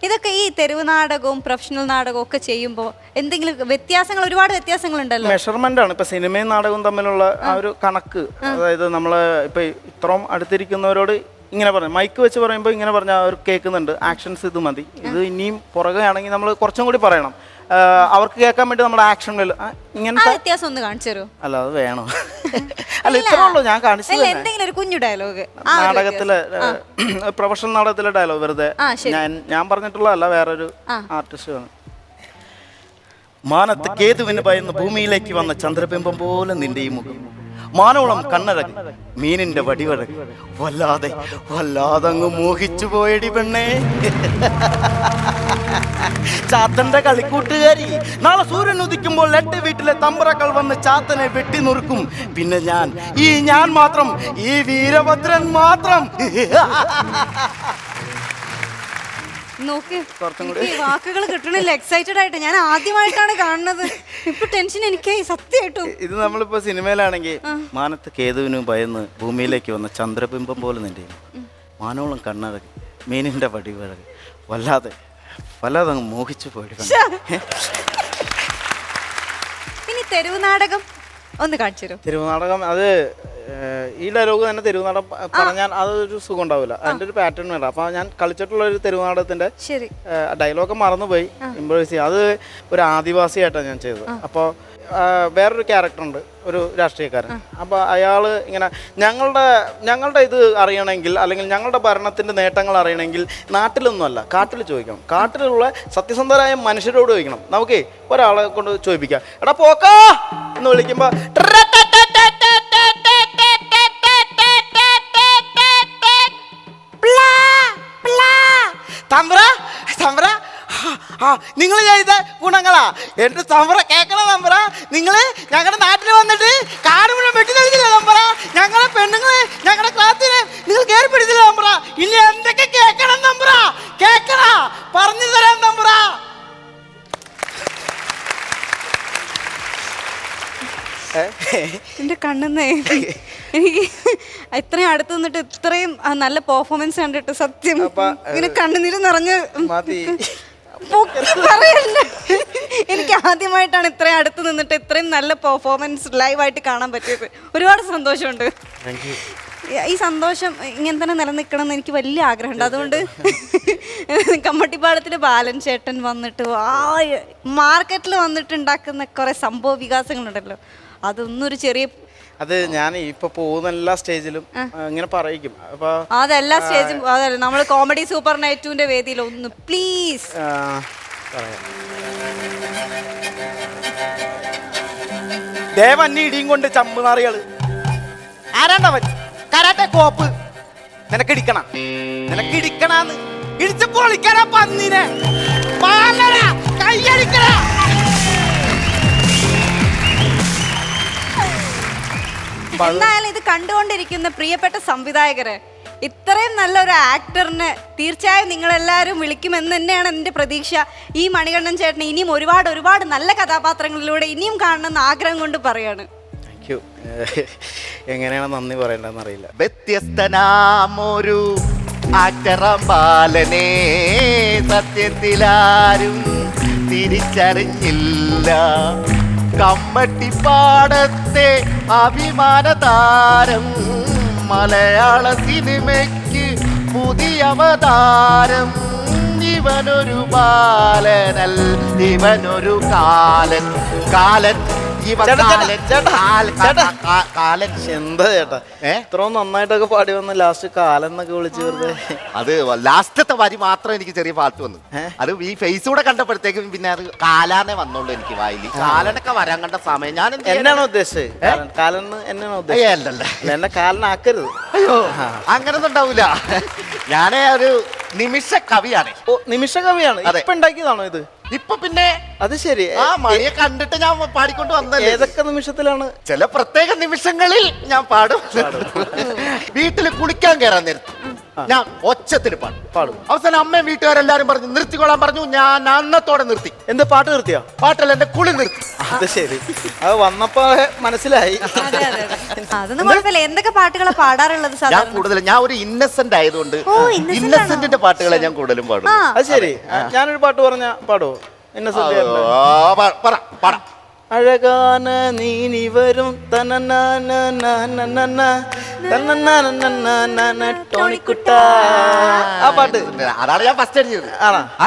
ഇതൊക്കെ ഈ തെരുവ് നാടകവും പ്രൊഫഷണൽ നാടകവും ഒക്കെ ചെയ്യുമ്പോൾ എന്തെങ്കിലും വ്യത്യാസങ്ങൾ, ഒരുപാട് വ്യത്യാസങ്ങളുണ്ടല്ലോ. മെഷർമെന്റ് ആണ് ഇപ്പൊ സിനിമയും നാടകവും തമ്മിലുള്ള ആ ഒരു കണക്ക്. അതായത് നമ്മള് ഇപ്പൊ ഇത്രയും അടുത്തിരിക്കുന്നവരോട് ഇങ്ങനെ പറഞ്ഞു, മൈക്ക് വെച്ച് പറയുമ്പോൾ ഇങ്ങനെ പറഞ്ഞാൽ അവർ കേൾക്കുന്നുണ്ട്, ആക്ഷൻസ് ഇത് മതി, ഇത് ഇനിയും പുറകെ ആണെങ്കിൽ നമ്മൾ കുറച്ചും കൂടി പറയണം, അവർക്ക് കേൾക്കാൻ വേണ്ടി നമ്മുടെ ആക്ഷനിൽ ഇങ്ങനത്തെ വ്യത്യാസം ഒന്ന് കാണിച്ചു തരുമോ? അല്ല, അത് വേണോ? അല്ല, ഇത്രേ ഉള്ളൂ ഞാൻ കാണിച്ചത്. എന്തെങ്കിലും ഒരു കുഞ്ഞു ഡയലോഗ് നാടകത്തിലെ, പ്രൊഫഷണൽ നാടകത്തിലെ ഡയലോഗ് വെറുതെ ഞാൻ പറഞ്ഞിട്ടുള്ളതല്ല, വേറൊരു ആർട്ടിസ്റ്റ് ആണ്. മാനത്ത് കേതുവിന് ഭയന്ന് ഭൂമിയിലേക്ക് വന്ന ചന്ദ്രബിംബം പോലെ നിന്റെ ഈ മുഖം, മാനോളം കണ്ണഴക്, മീനിന്റെ വടിവഴക്, വല്ലാതെ അങ്ങ് മോഹിച്ചു പോയടി പെണ്ണേ. ചാത്തന്റെ കളിക്കൂട്ടുകാരി, നാളെ സൂര്യൻ ഉദിക്കുമ്പോൾ 8 വീട്ടിലെ തമ്പറകൾ വന്ന് ചാത്തനെ വെട്ടി നുറുക്കും. പിന്നെ ഞാൻ മാത്രം, ഈ വീരഭദ്രൻ മാത്രം. നോക്ക്, വാക്കുകൾ കിട്ടണില്ല. എക്സൈറ്റഡ് ആയിട്ട് ഞാൻ ആദ്യമായിട്ടാണ് കാണുന്നത്. ഇപ്പൊ ടെൻഷൻ എനിക്കായി സത്യമായിട്ടും. ഇത് നമ്മളിപ്പോ സിനിമയിലാണെങ്കിൽ മാനത്ത് കേതുവിന് ഭയന്ന് ഭൂമിയിലേക്ക് വന്ന ചന്ദ്രബിംബം പോലെ നിന്റെ മാനോളം കണ്ണഴക്, മീനിന്റെ വടിവഴക്, വല്ലാതെ അങ്ങ് മോഹിച്ചു പോയിട്ട്. ഇനി തെരുവ് നാടകം ഒന്ന് കാണിച്ചു തരും. തെരുവ് നാടകം, അത് ഈ ഡയലോഗ് തന്നെ തെരുവ് നാടകം പറഞ്ഞാൽ അതൊരു സുഖം ഉണ്ടാവില്ല, അതിന്റെ ഒരു പാറ്റേൺ വേണ്ട. അപ്പൊ ഞാൻ കളിച്ചിട്ടുള്ള ഒരു തെരുവ് നാടകത്തിന്റെ ഡയലോഗ് മറന്നുപോയി, ഇംപ്രവൈസ് ചെയ്യുക. അത് ഒരു ആദിവാസിയായിട്ടാണ് ഞാൻ ചെയ്തത്. അപ്പോൾ വേറൊരു ക്യാരക്ടറുണ്ട്, ഒരു രാഷ്ട്രീയക്കാരൻ. അപ്പോൾ അയാൾ ഇങ്ങനെ ഞങ്ങളുടെ ഇത് അറിയണമെങ്കിൽ, അല്ലെങ്കിൽ ഞങ്ങളുടെ ഭരണത്തിൻ്റെ നേട്ടങ്ങൾ അറിയണമെങ്കിൽ നാട്ടിലൊന്നുമല്ല, കാട്ടിൽ ചോദിക്കണം. കാട്ടിലുള്ള സത്യസന്ധരായ മനുഷ്യരോട് ചോദിക്കണം. നമുക്ക് ഒരാളെ കൊണ്ട് ചോദിപ്പിക്കാം, എടാ പോക്കാ എന്ന് വിളിക്കുമ്പോൾ നിങ്ങൾ ചെയ്ത ഗുണങ്ങളാ എന്റെ തമ്പറ കേൾക്കണം. തമ്പറ നിങ്ങൾ ഞങ്ങളുടെ നാട്ടിൽ വന്നിട്ട് കാട് മുഴുവൻ വെട്ടി തെളിച്ചില്ല. തമ്പറ ഞങ്ങളെ പെണ്ണുങ്ങളെ, ഞങ്ങളുടെ ക്ലാസ്സിനെ നിങ്ങൾ കയറി പിടിച്ചില്ല. തമ്പറ ഇനി എന്തൊക്കെ കേൾക്കണം? തമ്പറ കേൾക്കണ, പറഞ്ഞു തരാം. തമ്പറ എന്റെ കണ്ണെന്നേ, എനിക്ക് ഇത്രയും അടുത്ത് നിന്നിട്ട് ഇത്രയും നല്ല പെർഫോമൻസ് കണ്ടിട്ട് സത്യം ഇങ്ങനെ കണ്ണുനീര് നിറഞ്ഞ്. പൊക്കി പറയല്ലേ. എനിക്ക് ആദ്യമായിട്ടാണ് ഇത്രയും അടുത്ത് നിന്നിട്ട് ഇത്രയും നല്ല പെർഫോമൻസ് ലൈവായിട്ട് കാണാൻ പറ്റിയത്. ഒരുപാട് സന്തോഷമുണ്ട്. ഈ സന്തോഷം ഇങ്ങനെ തന്നെ നിലനിൽക്കണം എന്ന് എനിക്ക് വലിയ ആഗ്രഹമുണ്ട്. അതുകൊണ്ട് കമ്മട്ടിപ്പാടത്തിൽ ബാലൻ ചേട്ടൻ വന്നിട്ട് മാർക്കറ്റിൽ വന്നിട്ട് ഉണ്ടാക്കുന്ന കുറെ സംഭവ വികാസങ്ങളുണ്ടല്ലോ, അതൊന്നും ഒരു ചെറിയ അത് ഞാൻ ഇപ്പൊ പോകുന്ന എല്ലാ സ്റ്റേജിലും ഇങ്ങനെ പറയിക്കും. അപ്പൊ അതെല്ലാ സ്റ്റേജും അതല്ല, നമ്മൾ കോമഡി സൂപ്പർ നൈറ്റ് വേദിയിൽ ഒന്ന് പ്ലീസ് ദേവന്നി ഇടിയും കൊണ്ട് ചമ്മുനാറികള് ആരാണ്ടവൻ കരാട്ടെ കോപ്പ് നിനക്കിടിക്കണാന്ന് ഇടിച്ച് പൊളിക്കണ പന്നിനെ കൈയടിക്കണ. എന്തായാലും ഇത് കണ്ടുകൊണ്ടിരിക്കുന്ന പ്രിയപ്പെട്ട സംവിധായകരെ, ഇത്രയും നല്ലൊരു ആക്ടറിന് തീർച്ചയായും നിങ്ങളെല്ലാവരും വിളിക്കുമെന്ന് തന്നെയാണ് എൻ്റെ പ്രതീക്ഷ. ഈ മണികണ്ഠൻ ചേട്ടന് ഇനിയും ഒരുപാട് ഒരുപാട് നല്ല കഥാപാത്രങ്ങളിലൂടെ ഇനിയും കാണണമെന്ന് ആഗ്രഹം കൊണ്ട് പറയാണ്. Thank you. എങ്ങനെയാണ് നന്ദി പറയേണ്ടതെന്ന് അറിയില്ല. വ്യത്യസ്തനാമൊരു ആക്ടറാം ബാലനെ സത്യത്തിലാരും തിരിച്ചറിഞ്ഞില്ല. കമ്മട്ടിപ്പാടത്തെ അഭിമാന താരം, മലയാള സിനിമയ്ക്ക് പുതിയ അവതാരം. ഇവനൊരു ബാലനൽ, ഇവനൊരു കാലൻ. എന്താ ചേട്ടാ ഇത്രയും നന്നായിട്ടൊക്കെ പാടി വന്ന് ലാസ്റ്റ് കാലെന്നൊക്കെ വിളിച്ച് വെറുതെ. അത് ലാസ്റ്റത്തെ വരി മാത്രം എനിക്ക് ചെറിയ പാട്ട് വന്നു. അത് ഈ ഫേസ് കൂടെ കണ്ടപ്പോഴത്തേക്കും പിന്നെ അത് കാലാനെ വന്നോളൂ എനിക്ക് വായിൽ. കാലനൊക്കെ വരാൻ കണ്ട സമയം ഞാൻ എന്നാണോ ഉദ്ദേശിച്ചത്? കാലെന്ന് എന്നാണോ ഉദ്ദേശിച്ചത്? എന്നെ കാലനാക്കരുത്. അയ്യോ അങ്ങനൊന്നും ഉണ്ടാവൂല. ഞാനേ ഒരു നിമിഷ കവിയാണ്. ഓ നിമിഷ കവിയാണ്. ഇപ്പൊ ഉണ്ടാക്കിയതാണോ ഇത്? ഇപ്പൊ പിന്നെ അത് ശരി. ആ മണിയെ കണ്ടിട്ട് ഞാൻ പാടിക്കൊണ്ട് വന്നത്. ഏതൊക്കെ നിമിഷത്തിലാണ്? ചില പ്രത്യേക നിമിഷങ്ങളിൽ ഞാൻ പാടും. വീട്ടിൽ കുളിക്കാൻ കയറാൻ നേരത്ത് ഞാൻ ഒച്ചത്തിൽ പാടും. അവസാനം അമ്മയും വീട്ടുകാരെല്ലാരും പറഞ്ഞു നിർത്തിക്കൊള്ളാൻ പറഞ്ഞു. ഞാൻ അന്നത്തോടെ നിർത്തി. എന്ത് പാട്ട് നിർത്തിയോ? പാട്ടല്ല, എന്റെ കുളി നിർത്തി. അത് ശരി. അത് വന്നപ്പോ മനസ്സിലായി. അതൊന്നും കുഴപ്പമില്ല. എന്തൊക്കെ പാട്ടുകളാണ് പാടാറുള്ളത്? ഞാൻ കൂടുതലും ഞാൻ ഒരു ഇന്നസെന്റ് ആയതുകൊണ്ട് ഇന്നസെന്റിന്റെ പാട്ടുകളെ ഞാൻ കൂടുതലും പാടും. അത് ശരി. ഞാനൊരു പാട്ട് പറഞ്ഞ പാടുവോ? പാടാം. അഴകാന നീനി വരും ടോണിക്കുട്ട. ആ പാട്ട് അതാണ് ഞാൻ ഫസ്റ്റ് അടിച്ചത്.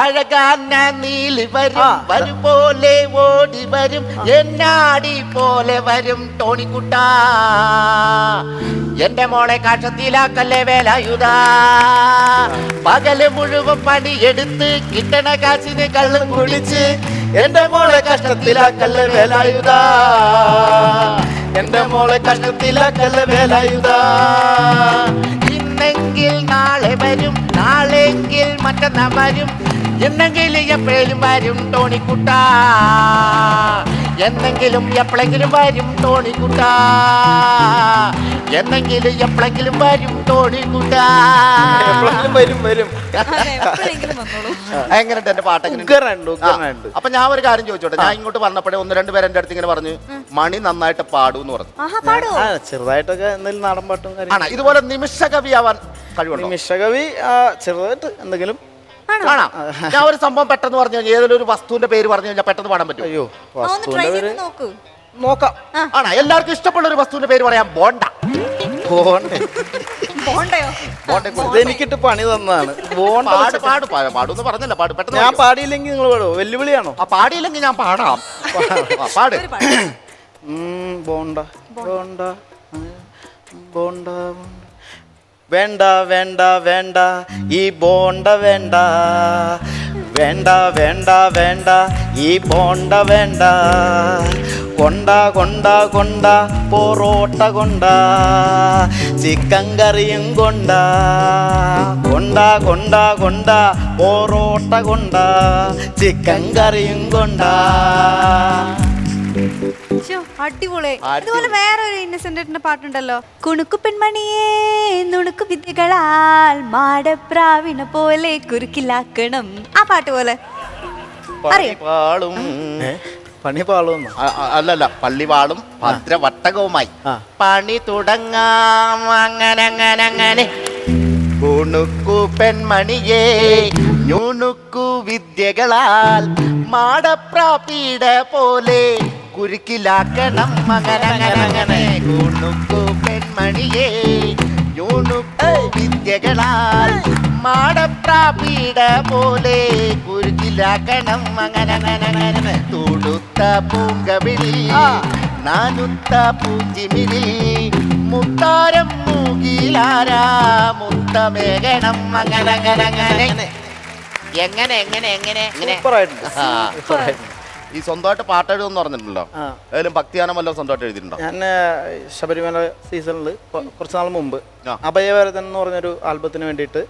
അഴകാന നീലി വരും പോലെ ഓടി വരും എന്നാടി പോലെ വരും ടോണിക്കുട്ട. എന്റെ മോളെ കാക്ഷത്തിലാക്കല്ലേ വേലായുധ. പകല് മുഴുവൻ പണിയെടുത്ത് കിട്ടണ കാശിന് കള്ളും കുടിച്ച് എന്റെ മോളെ കഷ്ടത്തിലാക്കല്ലേ വേലായുധ. എന്റെ മോളെ കഷ്ടത്തിലാക്കല്ലേ വേലായുധ. ഇന്നെങ്കിൽ നാളെ വരും, നാളെങ്കിൽ മറ്റന്നാ വരും, എന്നെങ്കിൽ എപ്പോഴും വരും ടോണിക്കുട്ട. എന്നെങ്കിലും എപ്പോഴെങ്കിലും വരും ടോണിക്കുട്ട. എന്നെങ്കിലും എപ്പോഴെങ്കിലും വരും ടോണിക്കുട്ട. വരും. എങ്ങനെയുണ്ട് എന്റെ പാട്ടെങ്ങനെ? അപ്പൊ ഞാൻ ഒരു കാര്യം ചോദിച്ചോട്ടെ. ഞാൻ ഇങ്ങോട്ട് വന്നപ്പോഴേ ഒന്ന് രണ്ട് പേര് എന്റെ അടുത്ത് ഇങ്ങനെ പറഞ്ഞു മണി നന്നായിട്ട് പാടൂന്ന് പറഞ്ഞു. ചെറുതായിട്ടൊക്കെ എന്തെങ്കിലും നാടൻ പാട്ടും ആണ്. ഇതുപോലെ നിമിഷ കവിയാവാൻ കഴിവുണ്ട്? നിമിഷ കവി ചെറുതായിട്ട് എന്തെങ്കിലും കാണാം. ഞാൻ ഒരു സംഭവം പെട്ടെന്ന് പറഞ്ഞു കഴിഞ്ഞാൽ ഏതൊരു ഒരു വസ്തുവിന്റെ പേര് പറഞ്ഞു കഴിഞ്ഞാൽ പെട്ടെന്ന് പാടാൻ പറ്റും. അയ്യോ വസ്തുവിന്റെ പേര് നോക്കാം. ആണോ? എല്ലാവർക്കും ഇഷ്ടമുള്ള ഒരു വസ്തുവിന്റെ പേര് പറയാം. ബോണ്ട. എനിക്കിട്ട് പണി തന്നതാണ്. പാടൂന്ന് പറഞ്ഞല്ല. പാട് പെട്ടെന്ന്. ഞാൻ പാടിയില്ലെങ്കിൽ നിങ്ങൾ പാടുമോ? വെല്ലുവിളിയാണോ? ആ പാടിയില്ലെങ്കിൽ ഞാൻ പാടാം. പാട്. ബോണ്ട ബോണ്ട ബോണ്ട. വേണ്ട വേണ്ട വേണ്ട ഈ ബോണ്ട വേണ്ട. വേണ്ട വേണ്ട വേണ്ട ഈ ബോണ്ട വേണ്ട. കൊണ്ട കൊണ്ട കൊണ്ട പൊറോട്ട കൊണ്ട, ചിക്കൻ കറിയും കൊണ്ട. കൊണ്ട കൊണ്ട കൊണ്ട പൊറോട്ട കൊണ്ട, ചിക്കൻ കറിയും കൊണ്ട. അടിപൊളി. അതുപോലെ വേറെ ഒരു ഇന്നസെന്റിന്റെ പാട്ടുണ്ടല്ലോ, കുണുക്കു പെൺമണിയേ നുണുക്കു വിദ്യകളാൽ മാടപ്രാവിനെ പോലെ കുറുക്കിലാക്കണം. ആ പാട്ട് പോലെ പണി പാളും. അല്ലല്ല, പള്ളിവാളും ഭദ്രവട്ടകവുമായി പണി തുടങ്ങാം. അങ്ങനെ അങ്ങനെ അങ്ങനെ കുണുക്കു പെൺമണിയേ ന്യൂനുക്കു വിദ്യകളാൽ മാടപ്രാപീഡ പോലെ കുരുക്കിലാക്കണം അങ്ങനെ കുണുക്കു പെൺമണിയേ ന്യൂനുക്കു വിദ്യകളാൽ മാടപ്രാപീഡ പോലെ കുരുക്കിലാക്കണം അങ്ങനെ തുടുത്ത പൂങ്കവിളി നാനുത്ത പൂഞ്ചിമിഴി മുത്താരം മൂകിലാരാ മുത്തമേകണം അങ്ങനെ ഈ സ്വന്തമായിട്ട് പാട്ട് എഴുതെന്ന് പറഞ്ഞിട്ടുണ്ടല്ലോ, ഏതായാലും ഭക്തിഗാനം വല്ലതും സ്വന്തമായിട്ട് എഴുതിയിട്ടുണ്ടോ? ഞാൻ ശബരിമല സീസണിൽ കുറച്ച് നാൾ മുമ്പ് അഭയവരതൻ എന്ന് പറഞ്ഞൊരു ആൽബത്തിന് വേണ്ടിയിട്ട്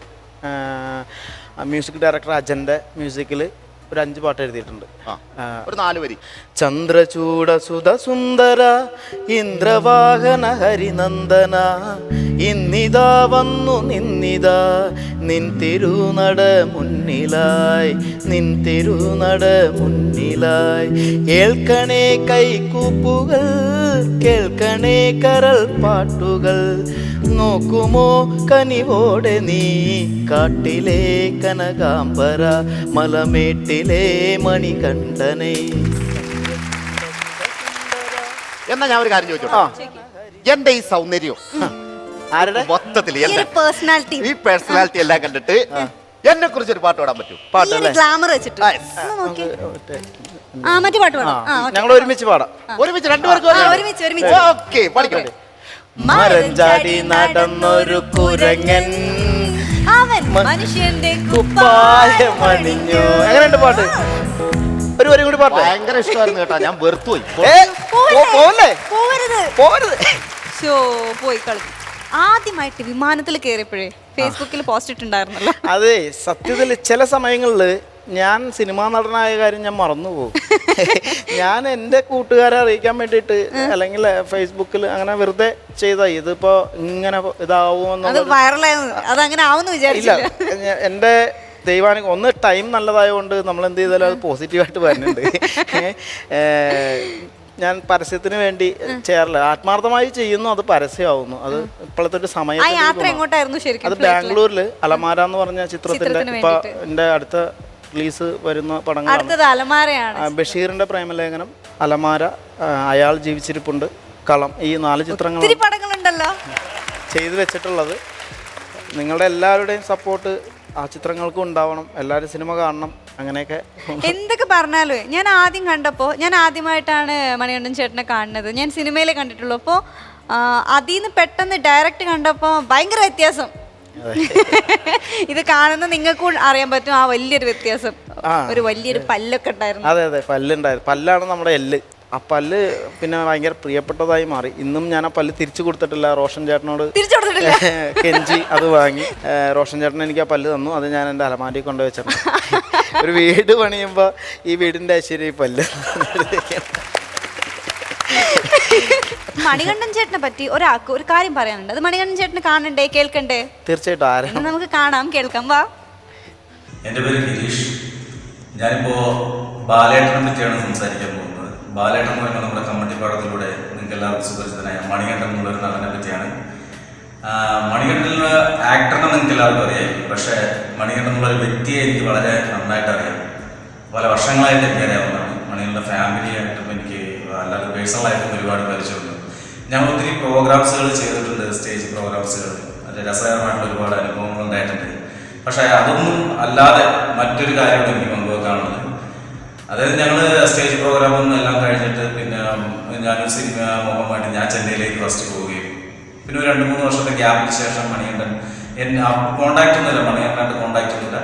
മ്യൂസിക് ഡയറക്ടർ അജൻ്റെ മ്യൂസിക്കിൽ ഒരു 5 പാട്ട് എഴുതിയിട്ടുണ്ട്. ഒരു 4 വരി. ചന്ദ്രചൂട സുധ സുന്ദര ഇന്ദ്രവാഹന ഹരിനന്ദന ഇന്നിതാ വന്നു നിന്നിതാ നിൻ തിരുനട മുന്നിലായി നിൻ തിരുനട മുന്നിലായി ഏൽക്കണേ കൈക്കൂപ്പുകൾ കേൾക്കണേ കരൾ പാട്ടുകൾ നോക്കുമോ കനിവോടെ നീ കാട്ടിലെ കനകാംബര മലമേട്ടിലെ മണികണ്ഠനെ. എന്നാ ഞാൻ ഒരു കാര്യം ചോദിച്ചോട്ടോ, എന്റെ ഈ സൗന്ദര്യം ആരുടെ മൊത്തത്തിൽ ഈ ഒരു personality. ഈ പേഴ്സണാലിറ്റി എല്ലാം കണ്ടിട്ട് എന്നെ കുറിച്ച് ഒരു പാട്ട് പാടാൻ പറ്റും? പാട്ടല്ലേ? ഗ്ലാമർ വെച്ചിട്ട് ഒന്ന് നോക്കിയേ. മറ്റേ പാട്ട് പാടാം. ഞങ്ങൾ ഒരുമിച്ച് പാടാം. ഒരുമിച്ച് രണ്ടുപേർക്കും ഒരുമിച്ച് ഓക്കെ പഠിക്കട്ടെ. മരം ചാടി നടന്നൊരു കുരങ്ങൻ അവൻ മനുഷ്യന്റെ കുപ്പായമണിഞ്ഞു. എങ്ങനെയുണ്ട് പാട്ട്? ഒരു വരി കൂടി പാട്ട്. ഭയങ്കര ഇഷ്ടമായിരുന്നു കേട്ടോ, ഞാൻ വെറുത്തുപോയി. പോയി കളി. ആദ്യമായിട്ട് വിമാനത്തിൽ കയറിയപ്പോഴേ ഫേസ്ബുക്കിൽ പോസ്റ്റ് ഇട്ടുണ്ടായിരുന്നല്ലോ. അതെ, സത്യത്തിൽ ചില സമയങ്ങളിൽ ഞാൻ സിനിമാ നടനായ കാര്യം ഞാൻ മറന്നുപോകും. ഞാൻ എൻ്റെ കൂട്ടുകാരെ അറിയിക്കാൻ വേണ്ടിയിട്ട് അല്ലെങ്കിൽ ഫേസ്ബുക്കിൽ അങ്ങനെ വെറുതെ ചെയ്താൽ ഇതിപ്പോ ഇങ്ങനെ ഇതാവുമെന്നുള്ള ഇല്ല. എൻ്റെ ദൈവാനുഗ്രഹം ഒന്ന് ടൈം നല്ലതായതുകൊണ്ട് നമ്മൾ എന്ത് ചെയ്താലും അത് പോസിറ്റീവായിട്ട് വരുന്നുണ്ട്. ഞാൻ പരസ്യത്തിന് വേണ്ടി ചെയ്യാറില്ല, ആത്മാർത്ഥമായി ചെയ്യുന്നു, അത് പരസ്യമാവുന്നു. അത് ഇപ്പോഴത്തെ ഒരു സമയത്ത് അത് ബാംഗ്ലൂരിൽ അലമാര എന്ന് പറഞ്ഞ ചിത്രത്തിന്റെ ഇപ്പൊ എൻ്റെ അടുത്ത റിലീസ് വരുന്ന പടങ്ങളാണ്. ബഷീറിന്റെ പ്രേമലേഖനം, അലമാര, അയാൾ ജീവിച്ചിരിപ്പുണ്ട്, കളം, ഈ 4 ചിത്രങ്ങളുണ്ടല്ലോ ചെയ്തു വെച്ചിട്ടുള്ളത്. നിങ്ങളുടെ എല്ലാവരുടെയും സപ്പോർട്ട് ആ ചിത്രങ്ങൾക്കും ഉണ്ടാവണം. എല്ലാവരും സിനിമ കാണണം. അങ്ങനെയൊക്കെ എന്തൊക്കെ പറഞ്ഞാലും ഞാൻ ആദ്യം കണ്ടപ്പോൾ, ഞാൻ ആദ്യമായിട്ടാണ് മണികണ്ഠൻ ചേട്ടനെ കാണുന്നത്. ഞാൻ സിനിമയിലെ കണ്ടിട്ടുള്ളൂ. അപ്പോൾ അതിൽ നിന്ന് പെട്ടെന്ന് ഡയറക്റ്റ് കണ്ടപ്പോൾ ഭയങ്കര വ്യത്യാസം. ഇത് കാണുന്ന നിങ്ങൾക്കും അറിയാൻ പറ്റും ആ വലിയൊരു വ്യത്യാസം. ഒരു വലിയൊരു പല്ലൊക്കെ ഉണ്ടായിരുന്നു. അതെ അതെ, പല്ലുണ്ടായിരുന്നു. പല്ലാണ് നമ്മുടെ എല്ല്. ആ പല്ല് പിന്നെ ഭയങ്കര പ്രിയപ്പെട്ടതായി മാറി. ഇന്നും ഞാൻ ആ പല്ല് തിരിച്ചു കൊടുത്തിട്ടില്ല. റോഷൻ ചേട്ടനോട് കെഞ്ചി അത് വാങ്ങി. റോഷൻ ചേട്ടൻ എനിക്ക് ആ പല്ല് തന്നു. അത് ഞാൻ എൻ്റെ അലമാരിയിൽ കൊണ്ടുവച്ചിട്ടുണ്ട്. ഒരു വീട് പണിയുമ്പോൾ ഈ വീടിൻ്റെ ഐശ്വര്യം ഈ പല്ല്. മണികണ്ഠൻ ചേട്ടനെ പറ്റി ഒരാൾക്ക് ഒരു കാര്യം പറയാനുണ്ട്. അത് മണികണ്ഠൻ ചേട്ടനെ കാണണ്ടേ, കേൾക്കണ്ടേ? തീർച്ചയായിട്ടും. ആരും നമുക്ക് കാണാം, കേൾക്കാം. വാ. എൻ്റെ പേര് ഗിരീഷ്. ഞാനിപ്പോ ബാലേട്ടനെ പറ്റിയാണ് സംസാരിക്കാൻ പോകുന്നത്. ബാലേട്ടൻ എന്ന് പറയുമ്പോൾ നമ്മുടെ കമ്മട്ടിപ്പാടത്തിലൂടെ നിങ്ങൾക്ക് എല്ലാവർക്കും സുപരിചിതനായ മണികണ്ഠൻ എന്നുള്ളൊരു നടനെ പറ്റിയാണ്. മണികണ്ഠനുള്ള ആക്ടറിനെ നിങ്ങൾക്ക് എല്ലാവർക്കും അറിയാം. പക്ഷേ മണികണ്ഠൻ എന്നുള്ളൊരു വ്യക്തിയെ എനിക്ക് വളരെ നന്നായിട്ട് അറിയാം. പല വർഷങ്ങളായിട്ട് എനിക്ക് അറിയാവുന്നതാണ്. മണികണ്ഠൻ്റെ ഫാമിലിയായിട്ടും എനിക്ക് അല്ലാതെ പേഴ്സണലായിട്ടും ഒരുപാട് പരിചയമുണ്ട്. ഞങ്ങൾ ഒത്തിരി പ്രോഗ്രാംസുകൾ ചെയ്തിട്ടുണ്ട്, സ്റ്റേജ് പ്രോഗ്രാംസുകൾ. അതിൻ്റെ രസകരമായിട്ടുള്ള ഒരുപാട് അനുഭവങ്ങൾ ഉണ്ടായിട്ടുണ്ട്. പക്ഷേ അതൊന്നും അല്ലാതെ മറ്റൊരു കാര്യമാണ് എനിക്ക് പങ്കുവെക്കാനുള്ളത്. അതായത് ഞങ്ങൾ സ്റ്റേജ് പ്രോഗ്രാമൊന്നും എല്ലാം കഴിഞ്ഞിട്ട് പിന്നെ ഞാനൊരു സിനിമ മുഖമായിട്ട് ഞാൻ ചെന്നൈയിലേക്ക് ഫസ്റ്റ് പോവുകയും പിന്നെ ഒരു 2-3 വർഷത്തെ ഗ്യാപ്പിന് ശേഷം മണികണ്ഠൻ കോണ്ടാക്ട് ഒന്നുമില്ല, മണികണ്ഠനായിട്ട് കോണ്ടാക്ട് ഒന്നുമില്ല.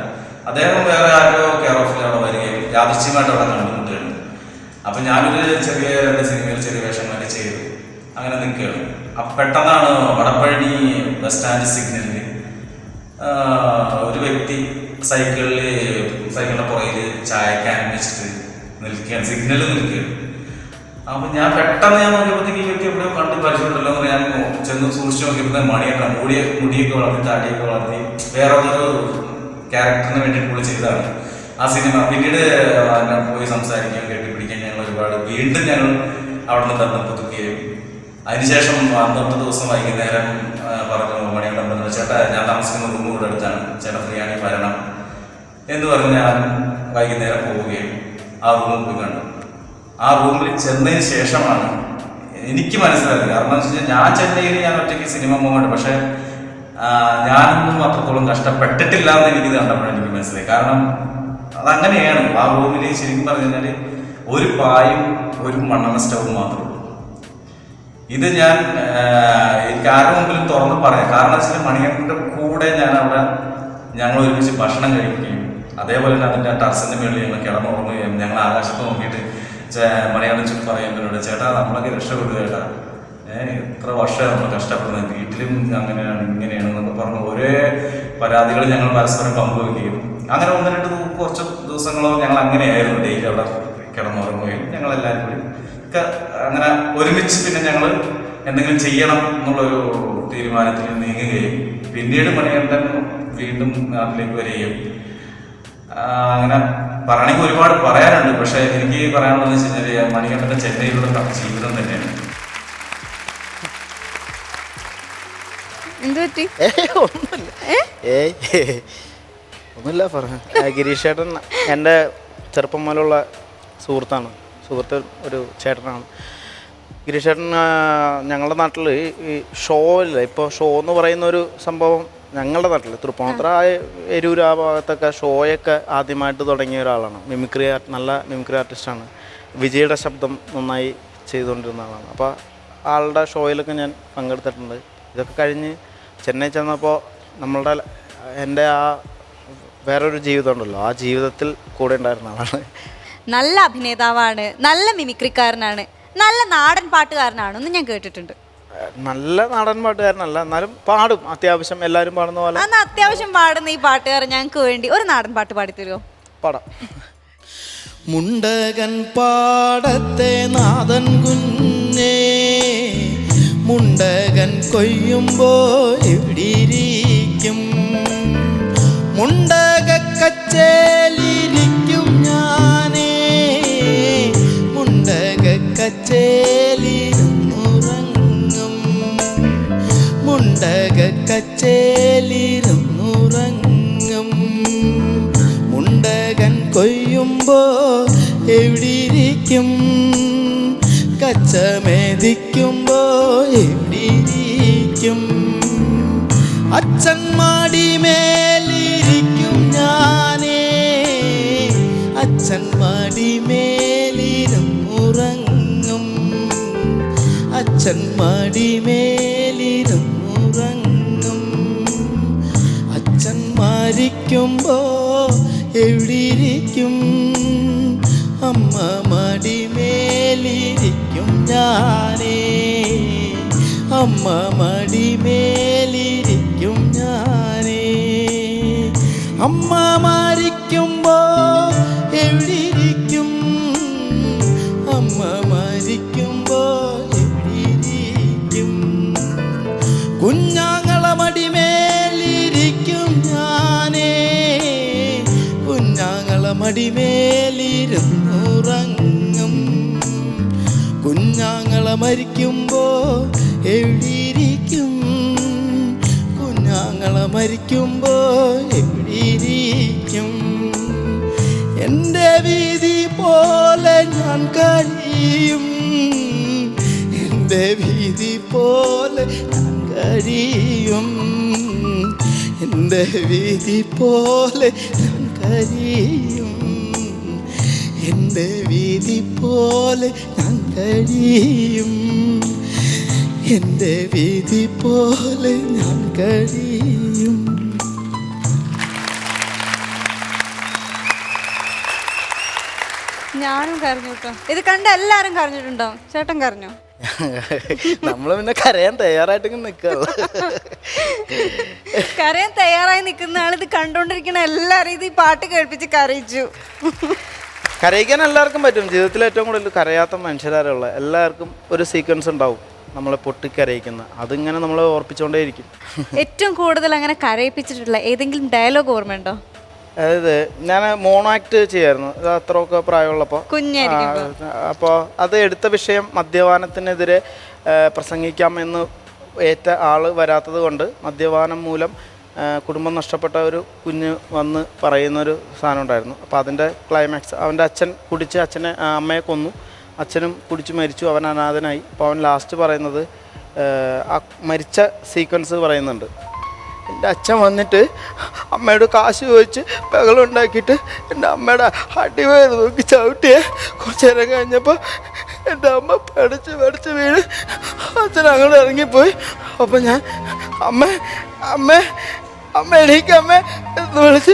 അദ്ദേഹം വേറെ ആരോ കെയർ ഓഫിൽ അവിടെ വരികയും യാദൃശ്യമായിട്ട് അവിടെ കണ്ടുമുട്ടുകയാണ്. അപ്പം ഞാനൊരു 2 സിനിമയിൽ ചെറിയ വേഷങ്ങളൊക്കെ ചെയ്തു അങ്ങനെ നിൽക്കുകയാണ്. അപ്പം പെട്ടെന്നാണ് വടപ്പഴനി ബസ് സ്റ്റാൻഡ് സിഗ്നലിൽ ഒരു വ്യക്തി സൈക്കിളിന്റെ പുറകിൽ ചായക്കാൻ വെച്ചിട്ട് നിൽക്കുകയാണ്, സിഗ്നലിൽ നിൽക്കുകയാണ്. അപ്പൊ ഞാൻ പെട്ടെന്ന് നോക്കിയപ്പോഴത്തേക്ക് ഈ വ്യക്തി എവിടെ കണ്ട് പരിചയമുണ്ടല്ലോ എന്ന് ഞാൻ ചെന്ന് സൂക്ഷിച്ചു നോക്കിയപ്പോൾ മണിയൊക്കെ മുടിയൊക്കെ വളർത്തി താടിയൊക്കെ വളർത്തി വേറെ ഒരു ക്യാരക്ടറിന് വേണ്ടിയിട്ട് കൂടി ചെയ്തതാണ് ആ സിനിമ. പിന്നീട് പോയി സംസാരിക്കാൻ കെട്ടിപ്പിടിക്കാൻ ഞങ്ങൾ ഒരുപാട് വീണ്ടും ഞങ്ങൾ അവിടെ നിന്ന് ബന്ധം പുതുക്കുകയും അതിനുശേഷം അന്നത്തെ ദിവസം വൈകുന്നേരം പറഞ്ഞു മണികണ്ഠൻ പറഞ്ഞു, ചേട്ടാ ഞാൻ താമസിക്കുന്ന റൂം കൂടെ അടുത്താണ്, ചേട്ടാ ഫ്രീ ആണെങ്കിൽ വരണം എന്ന് പറഞ്ഞ് ഞാൻ വൈകുന്നേരം പോവുകയും ആ റൂമിൽ പോയി കണ്ടു. ആ റൂമിൽ ചെന്നതിന് ശേഷമാണ് എനിക്ക് മനസ്സിലായത്. കാരണം എന്ന് വെച്ച് കഴിഞ്ഞാൽ ഞാൻ ചെന്നൈയിൽ ഞാൻ ഒറ്റയ്ക്ക് സിനിമ പോകുന്നുണ്ട്, പക്ഷെ ഞാനൊന്നും അത്രത്തോളം കഷ്ടപ്പെട്ടിട്ടില്ല എന്ന് എനിക്കിത് കണ്ടപ്പോഴാണ് എനിക്ക് മനസ്സിലായി. കാരണം അതങ്ങനെയാണ്. ആ റൂമിൽ ശരിക്കും പറഞ്ഞു കഴിഞ്ഞാൽ ഒരു പായും ഒരു മണ്ണെണ്ണ സ്റ്റൗവും മാത്രമേ ഉള്ളൂ. ഇത് ഞാൻ എനിക്ക് ആരുടെ മുമ്പിലും തുറന്ന് പറയാം. കാരണം വെച്ചാൽ മണികണ്ഠൻ്റെ കൂടെ ഞങ്ങൾ ഒരുമിച്ച് ഭക്ഷണം കഴിക്കുകയും അതേപോലെ തന്നെ അതിൻ്റെ ടെറസിൻ്റെ മേളിൽ ഞങ്ങൾ കിടന്നുറങ്ങുകയും ഞങ്ങൾ ആകാശത്ത് നോക്കിയിട്ട് മണികണ്ഠൻ ചുറ്റും പറയുന്നതിനോട്, ചേട്ടാ നമ്മളൊക്കെ രക്ഷപ്പെടുക ചേട്ടാ, എത്ര വർഷം നമ്മൾ കഷ്ടപ്പെടുന്നത്, വീട്ടിലും അങ്ങനെയാണ് ഇങ്ങനെയാണ് എന്നൊക്കെ പറഞ്ഞ് ഒരേ പരാതികൾ ഞങ്ങൾ പരസ്പരം പങ്കുവെക്കുകയും അങ്ങനെ 1-2 കുറച്ച് ദിവസങ്ങളോ ഞങ്ങൾ അങ്ങനെയായിരുന്നു. ഡെയിലി അവിടെ കിടന്നുറങ്ങുകയും ഞങ്ങളെല്ലാവരും കൂടി അങ്ങനെ ഒരുമിച്ച് പിന്നെ ഞങ്ങൾ എന്തെങ്കിലും ചെയ്യണം എന്നുള്ളൊരു തീരുമാനത്തിൽ നീങ്ങുകയും പിന്നീട് മണികണ്ഠൻ വീണ്ടും നാട്ടിലേക്ക് വരികയും അങ്ങനെ പറയണമെങ്കിൽ ഒരുപാട് പറയാനുണ്ട്. പക്ഷെ എനിക്ക് പറയാനുള്ളതെന്ന് വെച്ച് കഴിഞ്ഞാൽ മണികണ്ഠൻ്റെ ചെന്നൈയിലുള്ള ജീവിതം തന്നെയാണ്. ഒന്നുമില്ല പറയാം. ഗിരീഷ് ചേട്ടൻ എൻ്റെ ചെറുപ്പം മുതലുള്ള സുഹൃത്ത് ഒരു ചേട്ടനാണ്. ഗിരീഷ് ചേട്ടൻ ഞങ്ങളുടെ നാട്ടിൽ ഈ ഷോ ഇല്ല, ഇപ്പോൾ ഷോ എന്ന് പറയുന്ന ഒരു സംഭവം ഞങ്ങളുടെ നാട്ടിൽ തൃപ്പൂണിത്തുറ എരൂർ ആ ഭാഗത്തൊക്കെ ഷോയൊക്കെ ആദ്യമായിട്ട് തുടങ്ങിയ ഒരാളാണ്. നല്ല മിമിക്രി ആർട്ടിസ്റ്റാണ്. വിജയുടെ ശബ്ദം നന്നായി ചെയ്തുകൊണ്ടിരുന്ന ആളാണ്. അപ്പോൾ ആളുടെ ഷോയിലൊക്കെ ഞാൻ പങ്കെടുത്തിട്ടുണ്ട്. ഇതൊക്കെ കഴിഞ്ഞ് ചെന്നൈ ചെന്നപ്പോൾ എൻ്റെ ആ വേറൊരു ജീവിതം ഉണ്ടല്ലോ, ആ ജീവിതത്തിൽ കൂടെ ഉണ്ടായിരുന്ന ആളാണ്. നല്ല അഭിനേതാവാണ്, നല്ല മിമിക്രിക്കാരനാണ്, നല്ല നാടൻ പാട്ടുകാരനാണെന്ന് ഞാൻ കേട്ടിട്ടുണ്ട്. നല്ല നാടൻ പാട്ടുകാരനല്ല, എന്നാലും പാടും അത്യാവശ്യം, എല്ലാവരും പാടുന്ന പോലെ. അന്ന് അത്യാവശ്യം പാടുന്ന ഈ പാട്ടുകാരൻ ഞങ്ങൾക്ക് വേണ്ടി ഒരു നാടൻ പാട്ട് പാടിത്തരുമോ? പാടാം. മുണ്ടകൻ പാടത്തെ നാദൻ കുഞ്ഞേ, മുണ്ടകൻ കൊയ്യുമ്പോ എവിടിരിക്കും, മുണ്ടക കച്ചേലിരിക്കും ഞാനേ, മുണ്ടക കച്ചേലിരുന്നുറങ്ങും, മുണ്ടക കച്ചേലിരുന്നുറങ്ങും, മുണ്ടകൻ കൊയ്യുമ്പോ എവിടിരിക്കും, കച്ചമേദിക്കുമ്പോ എവിടിരിക്കും, അച്ഛൻ മാടിമേലിരിക്കും ഞാനേ, അച്ഛൻ മാടിമേലിരുന്നുറങ്ങും, അച്ഛൻ മാടിമേലിരുന്നുറങ്ങും, അച്ഛൻ മരിക്കുമ്പോ എവിടിരിക്കും, അമ്മ മടിമേലിരിക്കും ഞാനേ, അമ്മ മടിമേലിരിക്കും ഞാനേ, അമ്മ മരിക്കുമ്പോ എവിടിരിക്കും, അമ്മ മരിക്കുമ്പോ എവിടിരിക്കും, കുഞ്ഞാങ്ങള മടിമേലിരിക്കും ഞാനേ, കുഞ്ഞാങ്ങള മടിമേലിരുന്നുറങ്ങും, കുഞ്ഞാങ്ങള മരിക്കുമ്പോ എവിടിരിക്കും, കുഞ്ഞാങ്ങള മരിക്കുമ്പോ എവിടിരിക്കും, എൻ്റെ വീതി പോലെ ഞാൻ കഴിയും, എൻ്റെ വീതി പോലെ ഞാൻ കഴിയും, എൻ്റെ വീതി പോലെ ഞാൻ കഴിയും, എൻ്റെ വീതി പോലെ ഞാൻ കഴിയും, എൻ്റെ വീതി പോലെ ഞാൻ കഴിയും. ഞാനും കരഞ്ഞു കേട്ടോ. ഇത് കണ്ട് എല്ലാരും കരഞ്ഞിട്ടുണ്ടോ? ചേട്ടൻ കരഞ്ഞോ? നമ്മള് പിന്നെ കരയാൻ തയ്യാറായിട്ട് നിൽക്കുക. കരയാൻ തയ്യാറായി നിൽക്കുന്ന ആൾ ഇത് കണ്ടോണ്ടിരിക്കണ എല്ലാരും ഇത് ഈ പാട്ട് കേൾപ്പിച്ച് കരയിച്ചു. കരയിക്കാൻ എല്ലാവർക്കും പറ്റും. ജീവിതത്തിൽ ഏറ്റവും കൂടുതൽ കരയാത്ത മനുഷ്യരാരുള്ള എല്ലാവർക്കും ഒരു സീക്വൻസ് ഉണ്ടാവും നമ്മളെ പൊട്ടിക്കരയിക്കുന്ന. അതിങ്ങനെ നമ്മളെ ഓർപ്പിച്ചുകൊണ്ടേയിരിക്കും. ഏറ്റവും കൂടുതൽ അങ്ങനെ കരയിപ്പിച്ചിട്ടുള്ള ഏതെങ്കിലും ഡയലോഗ് ഓർമ്മയുണ്ടോ? അതായത് ഞാൻ മോണോ ആക്ട് ചെയ്യായിരുന്നു അത്രയൊക്കെ പ്രായമുള്ളപ്പോൾ. കുഞ്ഞായിരിക്കും. അപ്പോൾ അത് എടുത്ത വിഷയം മദ്യപാനത്തിനെതിരെ പ്രസംഗിക്കാം എന്ന് ഏറ്റ ആൾ വരാത്തത് കൊണ്ട് മദ്യപാനം മൂലം കുടുംബം നഷ്ടപ്പെട്ട ഒരു കുഞ്ഞ് വന്ന് പറയുന്നൊരു സാധനം ഉണ്ടായിരുന്നു. അപ്പോൾ അതിൻ്റെ ക്ലൈമാക്സ് അവൻ്റെ അച്ഛൻ കുടിച്ച് അമ്മയെ കൊന്നു, അച്ഛനും കുടിച്ച് മരിച്ചു, അവൻ അനാഥനായി. അപ്പോൾ അവൻ ലാസ്റ്റ് പറയുന്നത് ആ മരിച്ച സീക്വൻസ് പറയുന്നുണ്ട്. എൻ്റെ അച്ഛൻ വന്നിട്ട് അമ്മയോട് കാശ് ചോദിച്ച് ബഹളമുണ്ടാക്കിയിട്ട് എൻ്റെ അമ്മയുടെ അടിവയർ നോക്കി ചവിട്ടിയെ. കുറച്ച് നേരം കഴിഞ്ഞപ്പോൾ എൻ്റെ അമ്മ പഠിച്ച് വീണ് അച്ഛൻ അങ്ങോട്ട് ഇറങ്ങിപ്പോയി. അപ്പം ഞാൻ അമ്മ എണീക്കമ്മ എന്ന് വിളിച്ച്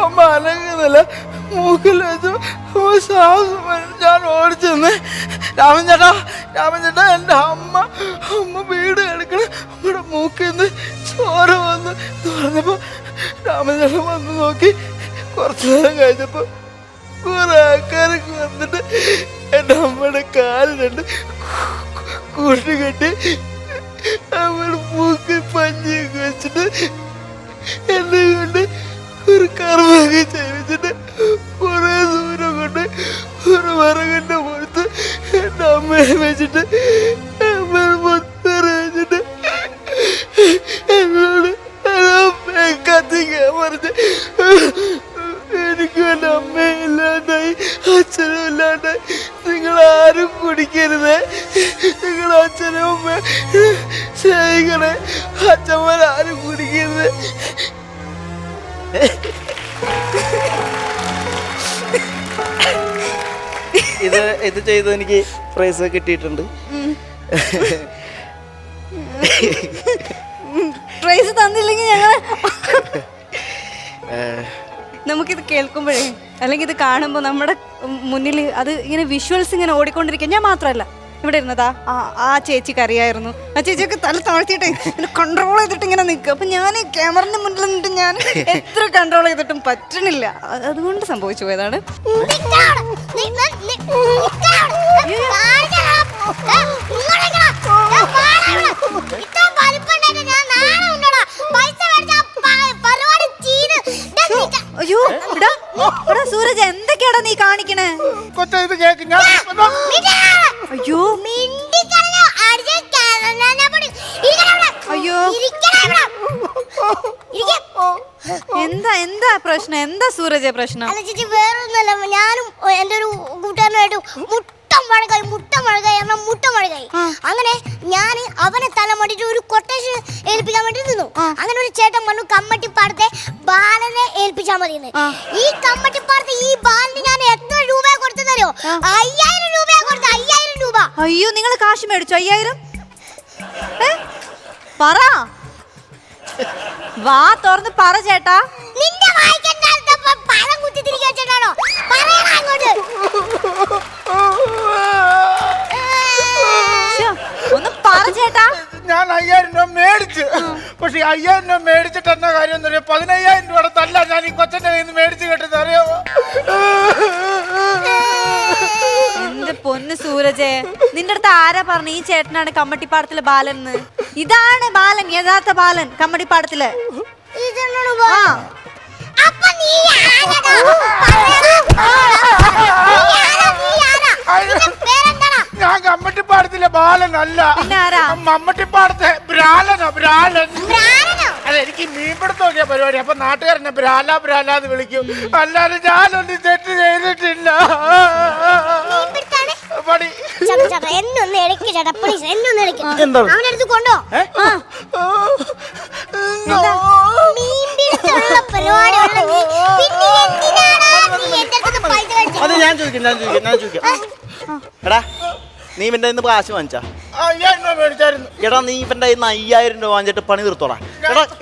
അമ്മ അനങ്ങുന്നില്ല. മൂക്കിൽ വെച്ച് ശ്വാസം ഞാൻ ഓടിച്ചെന്ന് രാമൻ ചേട്ടാ എൻ്റെ അമ്മ വീട് കിടക്കണ അമ്മയുടെ മൂക്കിൽ നിന്ന് ചോര വന്നു എന്ന് പറഞ്ഞപ്പോൾ രാമൻ ചേട്ടൻ വന്ന് നോക്കി. കുറച്ച് നേരം കഴിഞ്ഞപ്പോൾ കുറെ ആൾക്കാരൊക്കെ വന്നിട്ട് എൻ്റെ അമ്മയുടെ കാലിലുണ്ട് കൂട്ടുകെട്ടി അമ്മയുടെ മൂക്കിൽ പഞ്ഞിയൊക്കെ വെച്ചിട്ട് എന്നെ കൊണ്ട് ഒരു കർമ്മൊക്കെ ചെയ്യിച്ചിട്ട് കുറെ ദൂരം കൊണ്ട് ഒരു വിറകിൻ്റെ പുറത്ത് എൻ്റെ അമ്മയെ വെച്ചിട്ട് അമ്മയെ മൊത്തം വെച്ചിട്ട് എന്നോട് അമ്മയെ കത്തിക്കാൻ പറഞ്ഞ് എനിക്കും എൻ്റെ അമ്മയും ഇല്ലാണ്ടായി അച്ഛനും ഇല്ലാണ്ടായി. നിങ്ങളാരും കുടിക്കരുത്, നിങ്ങൾ അച്ഛനും അമ്മ സ്നേഹിക്കണേ, അച്ഛന്മാരാരും കുടിക്കരുത്. ഇത് ചെയ്ത് എനിക്ക് പ്രൈസ് കിട്ടിയിട്ടുണ്ട്. പ്രൈസ് തന്നില്ലെങ്കിൽ ഞങ്ങൾ നമുക്കിത് കേൾക്കുമ്പോഴേ അല്ലെങ്കിൽ ഇത് കാണുമ്പോൾ നമ്മുടെ മുന്നിൽ അത് ഇങ്ങനെ വിഷ്വൽസ് ഇങ്ങനെ ഓടിക്കൊണ്ടിരിക്കുക. ഞാൻ മാത്രമല്ല ഇവിടെ ഇരുന്നതാ ആ ചേച്ചിക്ക് അറിയായിരുന്നു. ആ ചേച്ചിയൊക്കെ തല താഴ്ത്തിയിട്ട് ഇങ്ങനെ കൺട്രോൾ ചെയ്തിട്ട് ഇങ്ങനെ നിൽക്കുക. അപ്പം ഞാൻ ക്യാമറന്റെ മുന്നിൽ നിന്നിട്ട് ഞാൻ എത്ര കൺട്രോൾ ചെയ്തിട്ടും പറ്റണില്ല. അതുകൊണ്ട് സംഭവിച്ചു പോയതാണ്. അയ്യോ സൂരജ്, എന്തൊക്കെയാടാ നീ കാണിക്കണേ? അയ്യോ അയ്യോ എന്താ പ്രശ്നം? എന്താ സൂരജ് പ്രശ്നം? വേറൊന്നുമല്ല, ഞാനും എൻ്റെ ഒരു കൂട്ടുകാരനായിട്ട് മുട്ടമഴകായി അങ്ങനെ ഞാൻ അവനെ തലമടിയിട്ട് ഒരു കൊട്ടേഷൻ ഏൽപ്പിക്കാൻ വേണ്ടി നിന്നു. അങ്ങനെ ഒരു ചേട്ടൻ പറഞ്ഞു കമ്മട്ടിപ്പാടത്തെ ബാലനെ ഏൽപ്പിച്ചാൽ മതി. ഈ കമ്മട്ടിപ്പാടത്തെ ഈ ബാലിന് ഞാൻ എത്ര രൂപയെ കൊടുത്തതോ? 5000 രൂപയെ കൊടുത്ത. 5000 രൂപ. അയ്യോ, നിങ്ങൾ കാശ് മേടിച്ചു 5000? പറ, വാ തുറന്ന് പറ ചേട്ടാ. നിന്റെ പഴം കുത്തിത്തിരിക്കാൻ ചേട്ടാണോ? പറയണ അങ്ങോട്ട്. ഒന്ന് പറ ചേട്ടാ. ഞാൻ 5000 രൂപ മേടിച്ച്, പക്ഷെ 5000 രൂപ മേടിച്ചിട്ട് എന്നാ കാര്യം എന്ന് അറിയാം? 15000 രൂപയുടെ തല്ല ഞാൻ ഈ കൊച്ചന്റെ കയ്യിൽ നിന്ന് മേടിച്ച് കേട്ടത് അറിയാമോ? എന്റെ പൊന്ന് സൂരജ്, നിന്റെ അടുത്ത് ആരാ പറഞ്ഞു ഈ ചേട്ടനാണ് കമ്മട്ടിപ്പാടത്തിലെ ബാലൻ? ഇതാണ് ബാലൻ, യഥാർത്ഥ ബാലൻ കമ്മട്ടിപ്പാടത്തില്. ഞാൻ കമ്മട്ടിപ്പാടത്തിലെ ബാലനല്ല, മമ്മട്ടിപ്പാടത്തെ ബ്രാലൻ. അല്ല, എനിക്ക് മീൻപിടുത്തമൊക്കെ പരിപാടി. അപ്പൊ നാട്ടുകാരനെ ബ്രാലാന്ന് വിളിക്കും. അല്ലാതെ ഞാനൊന്നും തെറ്റ് ചെയ്തിട്ടില്ല. അത് ഞാൻ ചോദിക്കാം. എടാ, നീ ഇവന്റെ ഇന്ന് കാശ് വാങ്ങിച്ചാ? 5000 രൂപ മേടിച്ചായിരുന്നു. എടാ, നീ ഇവന്റെ 5000 രൂപ വാങ്ങിച്ചിട്ട് പണി തീർത്തോടാ.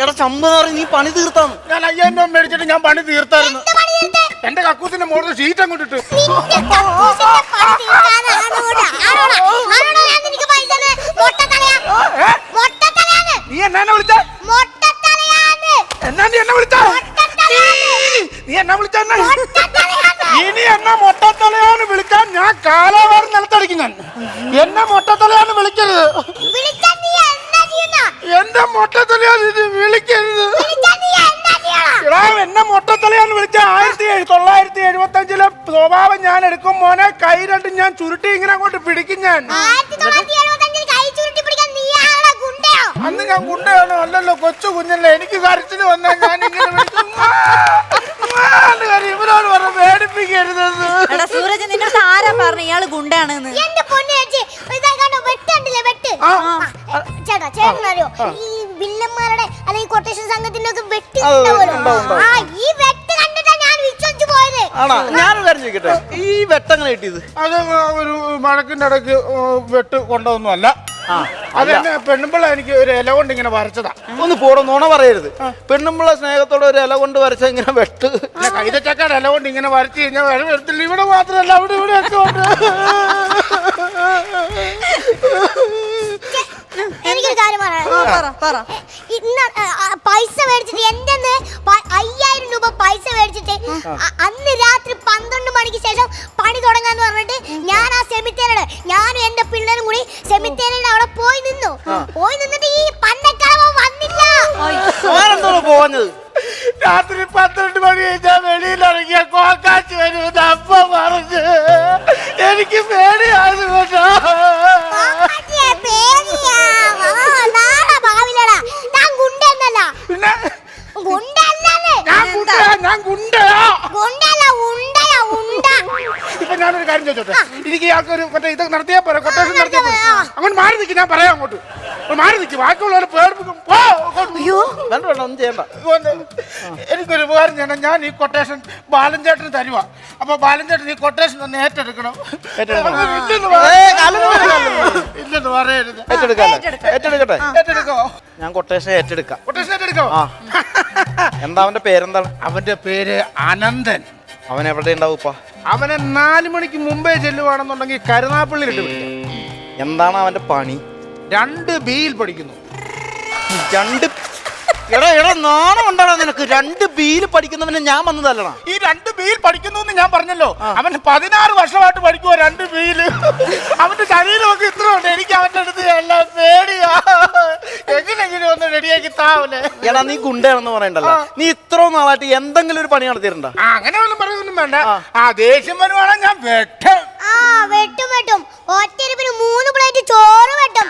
എടാ ചമ്പ നീ പണി തീർത്താന്ന്. ഞാൻ 5000 രൂപ മേടിച്ചിട്ട് ഞാൻ പണി തീർത്തായിരുന്നു. എന്റെ കക്കൂസിന്റെ മുകളിൽ ഷീറ്റ് അങ്ങോട്ട് ഇട്ടു. നീ എന്നാ വിളിച്ച? ഇനി എന്നെ മൊട്ടത്തലയാന്ന് വിളിക്കാൻ ഞാൻ കാലാവാരം നിലത്തടിക്കും. ഞാൻ എന്നെ മൊട്ടത്തലയാന്ന് വിളിക്കരുത്. എന്റെ മൊട്ടത്തലയാന്ന് വിളിക്കരുത്. എന്നെ മൊട്ടത്തലയാന്ന് വിളിച്ച 1975 സ്വഭാവം ഞാൻ എടുക്കും മോനെ. കൈ രണ്ടും ഞാൻ ചുരുട്ടി ഇങ്ങനെ അങ്ങോട്ട് പിടിക്കും. ഞാൻ അന്ന് ഞാൻ ഗുണ്ടയാണോ അല്ലല്ലോ, കൊച്ചു കുഞ്ഞല്ലേ, എനിക്ക് കരച്ചിൽ വന്നാൽ ഞാൻ ഇങ്ങനെ ഇവരോട് പറഞ്ഞ പേടിപ്പിക്കരുതെന്ന്. എടാ സൂരജ്, നിന്റെ അടുത്ത് ആരാ പറഞ്ഞു ഇയാള് ഗുണ്ടയാണെന്ന്? എന്റെ പൊന്നു ചേച്ചി, ഇതാ കണ്ടോ, വെട്ടുണ്ടല്ലേ, വെട്ട്. ചേട്ടാ, ചേട്ടനറിയോ ഈ വില്ലന്മാരുടെ അല്ലെങ്കിൽ കൊട്ടേഷൻ സംഘത്തിന്റെ ഒക്കെ വെട്ട് ഉണ്ടാവുമല്ലോ. ആ, ഈ വെട്ട് കണ്ടിട്ടാ ഞാൻ വിശ്വസിച്ചു പോയത്. ആണോ? ഞാനൊരു കാര്യം ചോദിക്കട്ടെ, ഈ വെട്ടങ്ങനെ കിട്ടിയത്? അത് ഒരു മഴക്കിന്റെ ഇടയ്ക്ക് വെട്ട് കൊണ്ടതൊന്നും അല്ല. അതെന്നെ പെണ്ണുമ്പിള്ള എനിക്ക് ഒരു ഇല കൊണ്ട് ഇങ്ങനെ വരച്ചതാ. ഒന്ന് പോടോ, നുണ പറയരുത്. പെണ്ണുമ്പിള്ള സ്നേഹത്തോടെ ഒരു ഇല കൊണ്ട് വരച്ച ഇങ്ങനെ വെട്ട്. കൈതച്ചക്കാട് ഇല കൊണ്ട് ഇങ്ങനെ വരച്ചു കഴിഞ്ഞാൽ വര വരത്തില്ല. ഇവിടെ മാത്രമല്ല, അവിടെ ഇവിടെ ഒക്കെ ഉണ്ട്. എനിക്കൊരു കാര്യം പറയാം. ഇന്ന് പൈസ മേടിച്ചിട്ട് എന്റെ 5000 രൂപ പൈസ മേടിച്ചിട്ട് അന്ന് രാത്രി 12 മണിക്ക് ശേഷം പണി തുടങ്ങാന്ന് പറഞ്ഞിട്ട് ഞാൻ ആ സെമിത്തേരിയുടെ, ഞാനും എന്റെ പിള്ളേരും കൂടി സെമിത്തേരിയുടെ അവിടെ പോയി നിന്നിട്ട് ഈ പന്നക്കളവൻ വന്നില്ല. പോഞ്ഞത് രാത്രി 12 മണി കഴിഞ്ഞാൽ വെളിയിലിറങ്ങിയ കോക്കാച്ചി വരുമെന്ന് അമ്മ പറഞ്ഞു. എനിക്ക് പേടിയായത് കേട്ടോ. ഇപ്പൊ ഞാനൊരു കാര്യം ചോദിച്ചോട്ടെ, എനിക്ക് ഇയാൾക്കൊരു മറ്റേ ഇത് നടത്തിയാ പോരാ, കൊട്ടേഷൻ നടത്തിയാ പോരാ. അങ്ങോട്ട് മാറി നിൽക്കും, ഞാൻ പറയാം. അങ്ങോട്ട് മാറി നിൽക്കും, ബാക്കിയുള്ളവരെ പേടിപ്പിക്കും. വേണ്ട വേണ്ട, ഒന്നും ചെയ്യണ്ട. എനിക്കൊരു ഉപകാരം ചെയ്യണം. ഞാൻ ഈ കൊട്ടേഷൻ ബാലൻ ചേട്ടന് തരുവാ. അപ്പൊ ബാലൻ ചേട്ടൻ ഈ കൊട്ടേഷൻ ഒന്ന് ഏറ്റെടുക്കണം. ഇല്ലെന്ന് പറയരുത്. ഏറ്റെടുക്കട്ടെ? ഏറ്റെടുക്കോ? ഞാൻ കൊട്ടേഷൻ ഏറ്റെടുക്കാം. കൊട്ടേഷൻ ഏറ്റെടുക്കോ? എന്താ അവന്റെ പേരെന്താണ്? അവന്റെ പേര് അനന്തൻ. അവൻ എവിടെ ഉണ്ടാവും ഇപ്പൊ? അവനെ 4 മണിക്ക് മുമ്പേ ചെല്ലുവാണെന്നുണ്ടെങ്കിൽ കരുനാപ്പള്ളിയിൽ ഇട്ട് പിടിക്കാം. എന്താണ് അവന്റെ പണി? 2 ബിയിൽ പഠിക്കുന്നു. 2 എടാ നാണം ഉണ്ടാണോ നിനക്ക്? 2 ബിയിൽ പഠിക്കുന്നവനെ ഞാൻ വന്നതല്ലടാ. ഈ 2 ബിയിൽ പഠിക്കുന്നു എന്ന് ഞാൻ പറഞ്ഞല്ലോ. അവൻ 16 വർഷമായിട്ട് പഠിക്കുവോ 2 ബിയിൽ? അവന്റെ ശരീരമൊക്കെ ഇത്ര ഉണ്ട്. എനിക്ക് അവന്റെ അടുത്ത് എല്ലാം പേടിയാ. എങ്ങനെയെങ്കിലും ഒന്ന് റെഡിയാക്കി താവല്ലേ. എടാ, നീ ഗുണ്ടയാണെന്ന് പറയണ്ടല്ലോ. നീ ഇത്ര നാളായിട്ട് എന്തെങ്കിലും ഒരു പണി നടത്തിയിട്ടുണ്ടോ? അങ്ങനെ ഒന്നും പറയുന്നൊന്നും വേണ്ട. ദേഷ്യം വരുവാണെങ്കിൽ ഞാൻ വെട്ടും. വെട്ടും ഒറ്റരിപ്പിന് 3 പ്ലേറ്റ് ചോറ് വെട്ടും.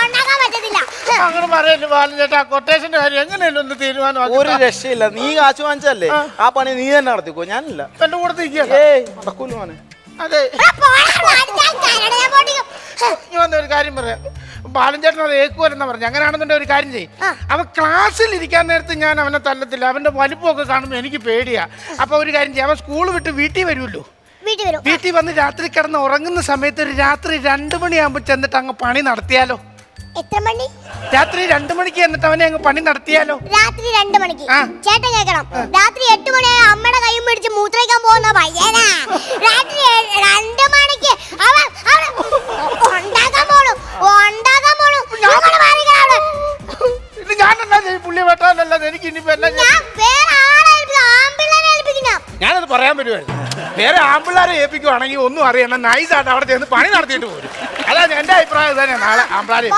ഉണ്ടാക്കാൻ പറ്റത്തില്ല. അങ്ങനെ പറയല്ലോ ബാലൻ ചേട്ടാ. കൊട്ടേഷന്റെ കാര്യം എങ്ങനെയല്ലോ ഒന്ന് തീരുമാനം. ഒരു രക്ഷയില്ല. നീ കാശ് വാങ്ങിച്ചല്ലേ, ആ പണി നീ തന്നെ നടത്തിക്കോ. ഞാനില്ല, എന്റെ കൂടെ നടക്കൂല മോനെ. അതെ, ഒരു കാര്യം പറയാം. ബാലൻ ചേട്ടൻ അത് ഏക്കുവരെന്നാ പറഞ്ഞു. അങ്ങനെയാണെന്നുണ്ടെ ഒരു കാര്യം ചെയ്യും. അവൻ ക്ലാസ്സിൽ ഇരിക്കാൻ നേരത്ത് ഞാൻ അവനെ തല്ലത്തില്ല. അവന്റെ വലിപ്പമൊക്കെ കാണുമ്പോൾ എനിക്ക് പേടിയാ. അപ്പൊ ഒരു കാര്യം ചെയ്യും, അവൻ സ്കൂൾ വിട്ട് വീട്ടിൽ വരുമല്ലോ. വീട്ടിൽ വന്ന് രാത്രി കിടന്ന് ഉറങ്ങുന്ന സമയത്ത് രാത്രി 2 മണിയാകുമ്പോ ചെന്നിട്ട് അങ്ങ് പണി നടത്തിയാലോ? എത്ര മണി? രാത്രി 2 മണിക്ക് എന്നിട്ട് അവനെ അങ്ങ് പണി നടത്തിയാലോ? രാത്രി 2 മണിക്ക്? ചേട്ടൻ കേൾക്കണം, രാത്രി 8 മണിയായ അമ്മയുടെ കൈയും പിടിച്ച് മൂത്രയ്ക്കാൻ പോകുന്ന പയ്യനാ. രാത്രി 2 മണിക്ക് അവൻ ഉണ്ടാക്കാൻ പോണു. ഞാൻ എന്നാ ചെയ്യും? പുള്ളി വെട്ടാനല്ലാതെ എനിക്ക് ഇനിയിപ്പോ ഞാനത് പറയാൻ പറ്റുമായിരുന്നു. വേറെ ആമ്പിള്ളാരെ ഏൽപ്പിക്കുവാണെങ്കിൽ ഒന്നും അറിയണം, നൈസായിട്ട് അവിടെ ചെന്ന് പണി നടത്തിയിട്ട് പോരും. അതാ എന്റെ അഭിപ്രായം തന്നെ. നാളെ ആമ്പിള്ളാരെ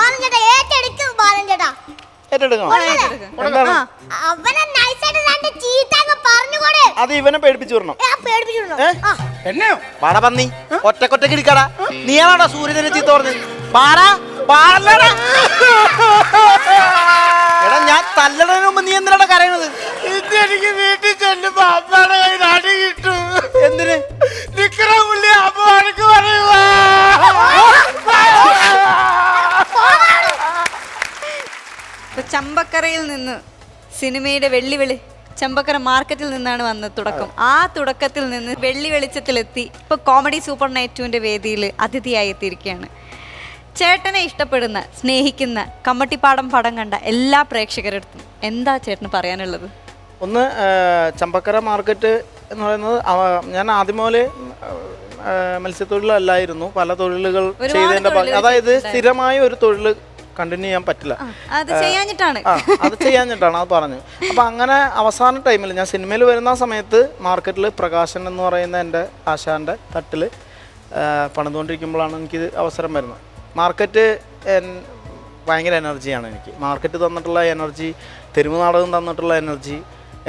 അത് ഇവനെ പേടിപ്പിച്ചു വിടണം. എന്നെയോ? പാടാ പന്നി, ഒറ്റക്കൊറ്റക്ക് ഇരിക്കടാ. നീയാണോടാ സൂര്യനെ ചീത്ത പറഞ്ഞത്? എടാ, ഞാൻ തല്ലണതിന് മുമ്പ് നീ എന്തിനാണ് കരയണത്? എനിക്ക് വീട്ടിൽ ചെല്ലുമ്പോ അമ്മയുടെ കയ്യിൽ അടി കിട്ടും. എന്തിന്? നിക്കറ പുള്ളി അമ്മ വഴക്ക് പറയുവാ. ചമ്പക്കരയിൽ നിന്ന് സിനിമയുടെ വെള്ളി ചമ്പക്കര മാർക്കറ്റിൽ നിന്നാണ് വന്നത് തുടക്കം. ആ തുടക്കത്തിൽ നിന്ന് വെള്ളി വെളിച്ചത്തിലെത്തി ഇപ്പൊ കോമഡി സൂപ്പർ നൈറ്റ് 2ന്റെ വേദിയിൽ അതിഥിയായി എത്തിയിരിക്കുകയാണ്. ചേട്ടനെ ഇഷ്ടപ്പെടുന്ന, സ്നേഹിക്കുന്ന, കമ്മട്ടിപ്പാടം പടം കണ്ട എല്ലാ പ്രേക്ഷകരെടുത്തും എന്താ ചേട്ടന് പറയാനുള്ളത്? ഒന്ന്, ചമ്പക്കര മാർക്കറ്റ് എന്ന് പറയുന്നത് ഞാൻ ആദ്യം മുതലേ മത്സ്യത്തൊഴിലല്ലായിരുന്നു. പല തൊഴിലുകൾ ചെയ്തതിന്റെ അതായത് സ്ഥിരമായ ഒരു തൊഴിൽ കണ്ടിന്യൂ ചെയ്യാൻ പറ്റില്ല. അത് ചെയ്യാഞ്ഞിട്ടാണ് അത് പറഞ്ഞു. അപ്പൊ അങ്ങനെ അവസാന ടൈമിൽ ഞാൻ സിനിമയിൽ വരുന്ന സമയത്ത് മാർക്കറ്റിൽ പ്രകാശൻ എന്ന് പറയുന്ന എൻ്റെ ആശാന്റെ തട്ടിൽ പണിതുകൊണ്ടിരിക്കുമ്പോഴാണ് എനിക്കിത് അവസരം വരുന്നത്. മാർക്കറ്റ് ഭയങ്കര എനർജിയാണ് എനിക്ക്. മാർക്കറ്റ് തന്നിട്ടുള്ള എനർജി, തെരുവ് നാടകം തന്നിട്ടുള്ള എനർജി,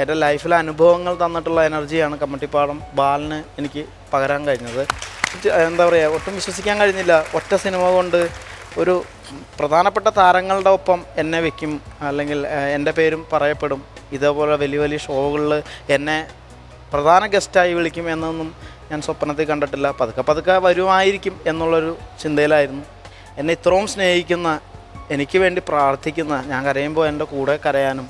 എൻ്റെ ലൈഫിലെ അനുഭവങ്ങൾ തന്നിട്ടുള്ള എനർജിയാണ് കമ്മട്ടിപ്പാടം ബാലന് എനിക്ക് പകരാൻ കഴിഞ്ഞത്. എന്താ പറയുക, ഒട്ടും വിശ്വസിക്കാൻ കഴിഞ്ഞില്ല. ഒറ്റ സിനിമ കൊണ്ട് ഒരു പ്രധാനപ്പെട്ട താരങ്ങളുടെ ഒപ്പം എന്നെ വെക്കും, അല്ലെങ്കിൽ എൻ്റെ പേരും പറയപ്പെടും. ഇതേപോലെ വലിയ വലിയ ഷോകളിൽ എന്നെ പ്രധാന ഗസ്റ്റായി വിളിക്കും എന്നൊന്നും ഞാൻ സ്വപ്നത്തിൽ കണ്ടിട്ടില്ല. പതുക്കെ പതുക്കെ വരുമായിരിക്കും എന്നുള്ളൊരു ചിന്തയിലായിരുന്നു. എന്നെ ഇത്രയും സ്നേഹിക്കുന്ന, എനിക്ക് വേണ്ടി പ്രാർത്ഥിക്കുന്ന, ഞാൻ കരയുമ്പോൾ എൻ്റെ കൂടെ കരയാനും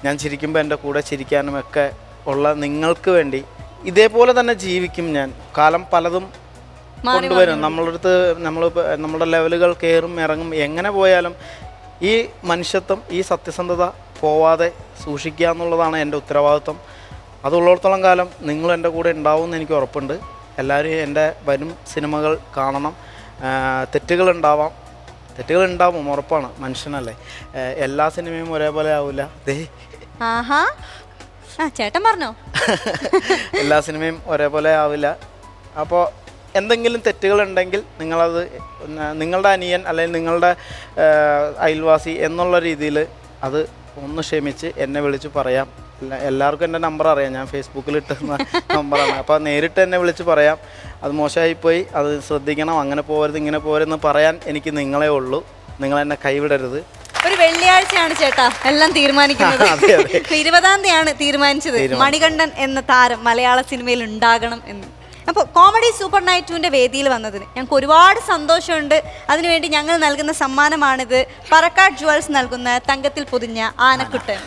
ഞാൻ ചിരിക്കുമ്പോൾ എൻ്റെ കൂടെ ചിരിക്കാനും ഒക്കെ ഉള്ള നിങ്ങൾക്ക് വേണ്ടി ഇതേപോലെ തന്നെ ജീവിക്കും ഞാൻ. കാലം പലതും കൊണ്ടുവരും നമ്മളടുത്ത്. നമ്മുടെ ലെവലുകൾ കയറും ഇറങ്ങും. എങ്ങനെ പോയാലും ഈ മനുഷ്യത്വം, ഈ സത്യസന്ധത പോവാതെ സൂക്ഷിക്കുക എന്നുള്ളതാണ് എൻ്റെ ഉത്തരവാദിത്വം. അതുള്ളിടത്തോളം കാലം നിങ്ങൾ എൻ്റെ കൂടെ ഉണ്ടാവുമെന്ന് എനിക്ക് ഉറപ്പുണ്ട്. എല്ലാവരും എൻ്റെ വരും സിനിമകൾ കാണണം. തെറ്റുകളുണ്ടാവും, ഉറപ്പാണ്, മനുഷ്യനല്ലേ. എല്ലാ സിനിമയും ഒരേപോലെ ആവില്ല. ചേട്ടൻ പറഞ്ഞോ? എല്ലാ സിനിമയും ഒരേപോലെ ആവില്ല. അപ്പോൾ എന്തെങ്കിലും തെറ്റുകളുണ്ടെങ്കിൽ നിങ്ങളത് നിങ്ങളുടെ അനിയൻ അല്ലെങ്കിൽ നിങ്ങളുടെ അയൽവാസി എന്നുള്ള രീതിയിൽ അത് ഒന്ന് ക്ഷമിച്ച് എന്നെ വിളിച്ച് പറയാം. എല്ലാവർക്കും എൻ്റെ നമ്പർ അറിയാം, ഞാൻ ഫേസ്ബുക്കിൽ ഇട്ടുന്ന നമ്പറാണ്. അപ്പോൾ നേരിട്ട് എന്നെ വിളിച്ച് പറയാം, അത് മോശമായിപ്പോയി, അത് ശ്രദ്ധിക്കണം, അങ്ങനെ പോകരുത്, ഇങ്ങനെ പോകരുതെന്ന് പറയാൻ എനിക്ക് നിങ്ങളെ ഉള്ളൂ. നിങ്ങളെന്നെ കൈവിടരുത്. ഒരു വെള്ളിയാഴ്ചയാണ് ചേട്ടാ എല്ലാം തീരുമാനിക്കുന്നത്. 20-ാം തീയതിയാണ് തീരുമാനിച്ചത് മണികണ്ഠൻ എന്ന താരം മലയാള സിനിമയിൽ ഉണ്ടാകണം എന്ന്. അപ്പോൾ കോമഡി സൂപ്പർ നൈറ്റ് 2ന്റെ വേദിയിൽ വന്നതിന് ഞങ്ങൾക്ക് ഒരുപാട് സന്തോഷമുണ്ട്. അതിനുവേണ്ടി ഞങ്ങൾ നൽകുന്ന സമ്മാനമാണിത്. പറക്കാട് ജുവൽസ് നൽകുന്ന തങ്കത്തിൽ പൊതിഞ്ഞ ആനക്കുട്ടൻ.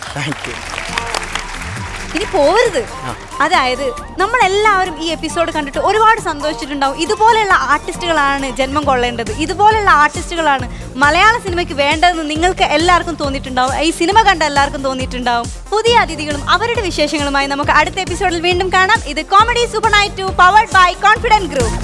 ഇനി പോവരുത്. അതായത് നമ്മളെല്ലാവരും ഈ എപ്പിസോഡ് കണ്ടിട്ട് ഒരുപാട് സന്തോഷിച്ചിട്ടുണ്ടാവും. ഇതുപോലെയുള്ള ആർട്ടിസ്റ്റുകളാണ് ജന്മം കൊള്ളേണ്ടത്, ഇതുപോലെയുള്ള ആർട്ടിസ്റ്റുകളാണ് മലയാള സിനിമയ്ക്ക് വേണ്ടതെന്ന് നിങ്ങൾക്ക് എല്ലാവർക്കും തോന്നിയിട്ടുണ്ടാവും. ഈ സിനിമ കണ്ട എല്ലാവർക്കും തോന്നിയിട്ടുണ്ടാവും. പുതിയ അതിഥികളും അവരുടെ വിശേഷങ്ങളുമായി നമുക്ക് അടുത്ത എപ്പിസോഡിൽ വീണ്ടും കാണാം. ഇത് comedy super night 2 powered by confident group.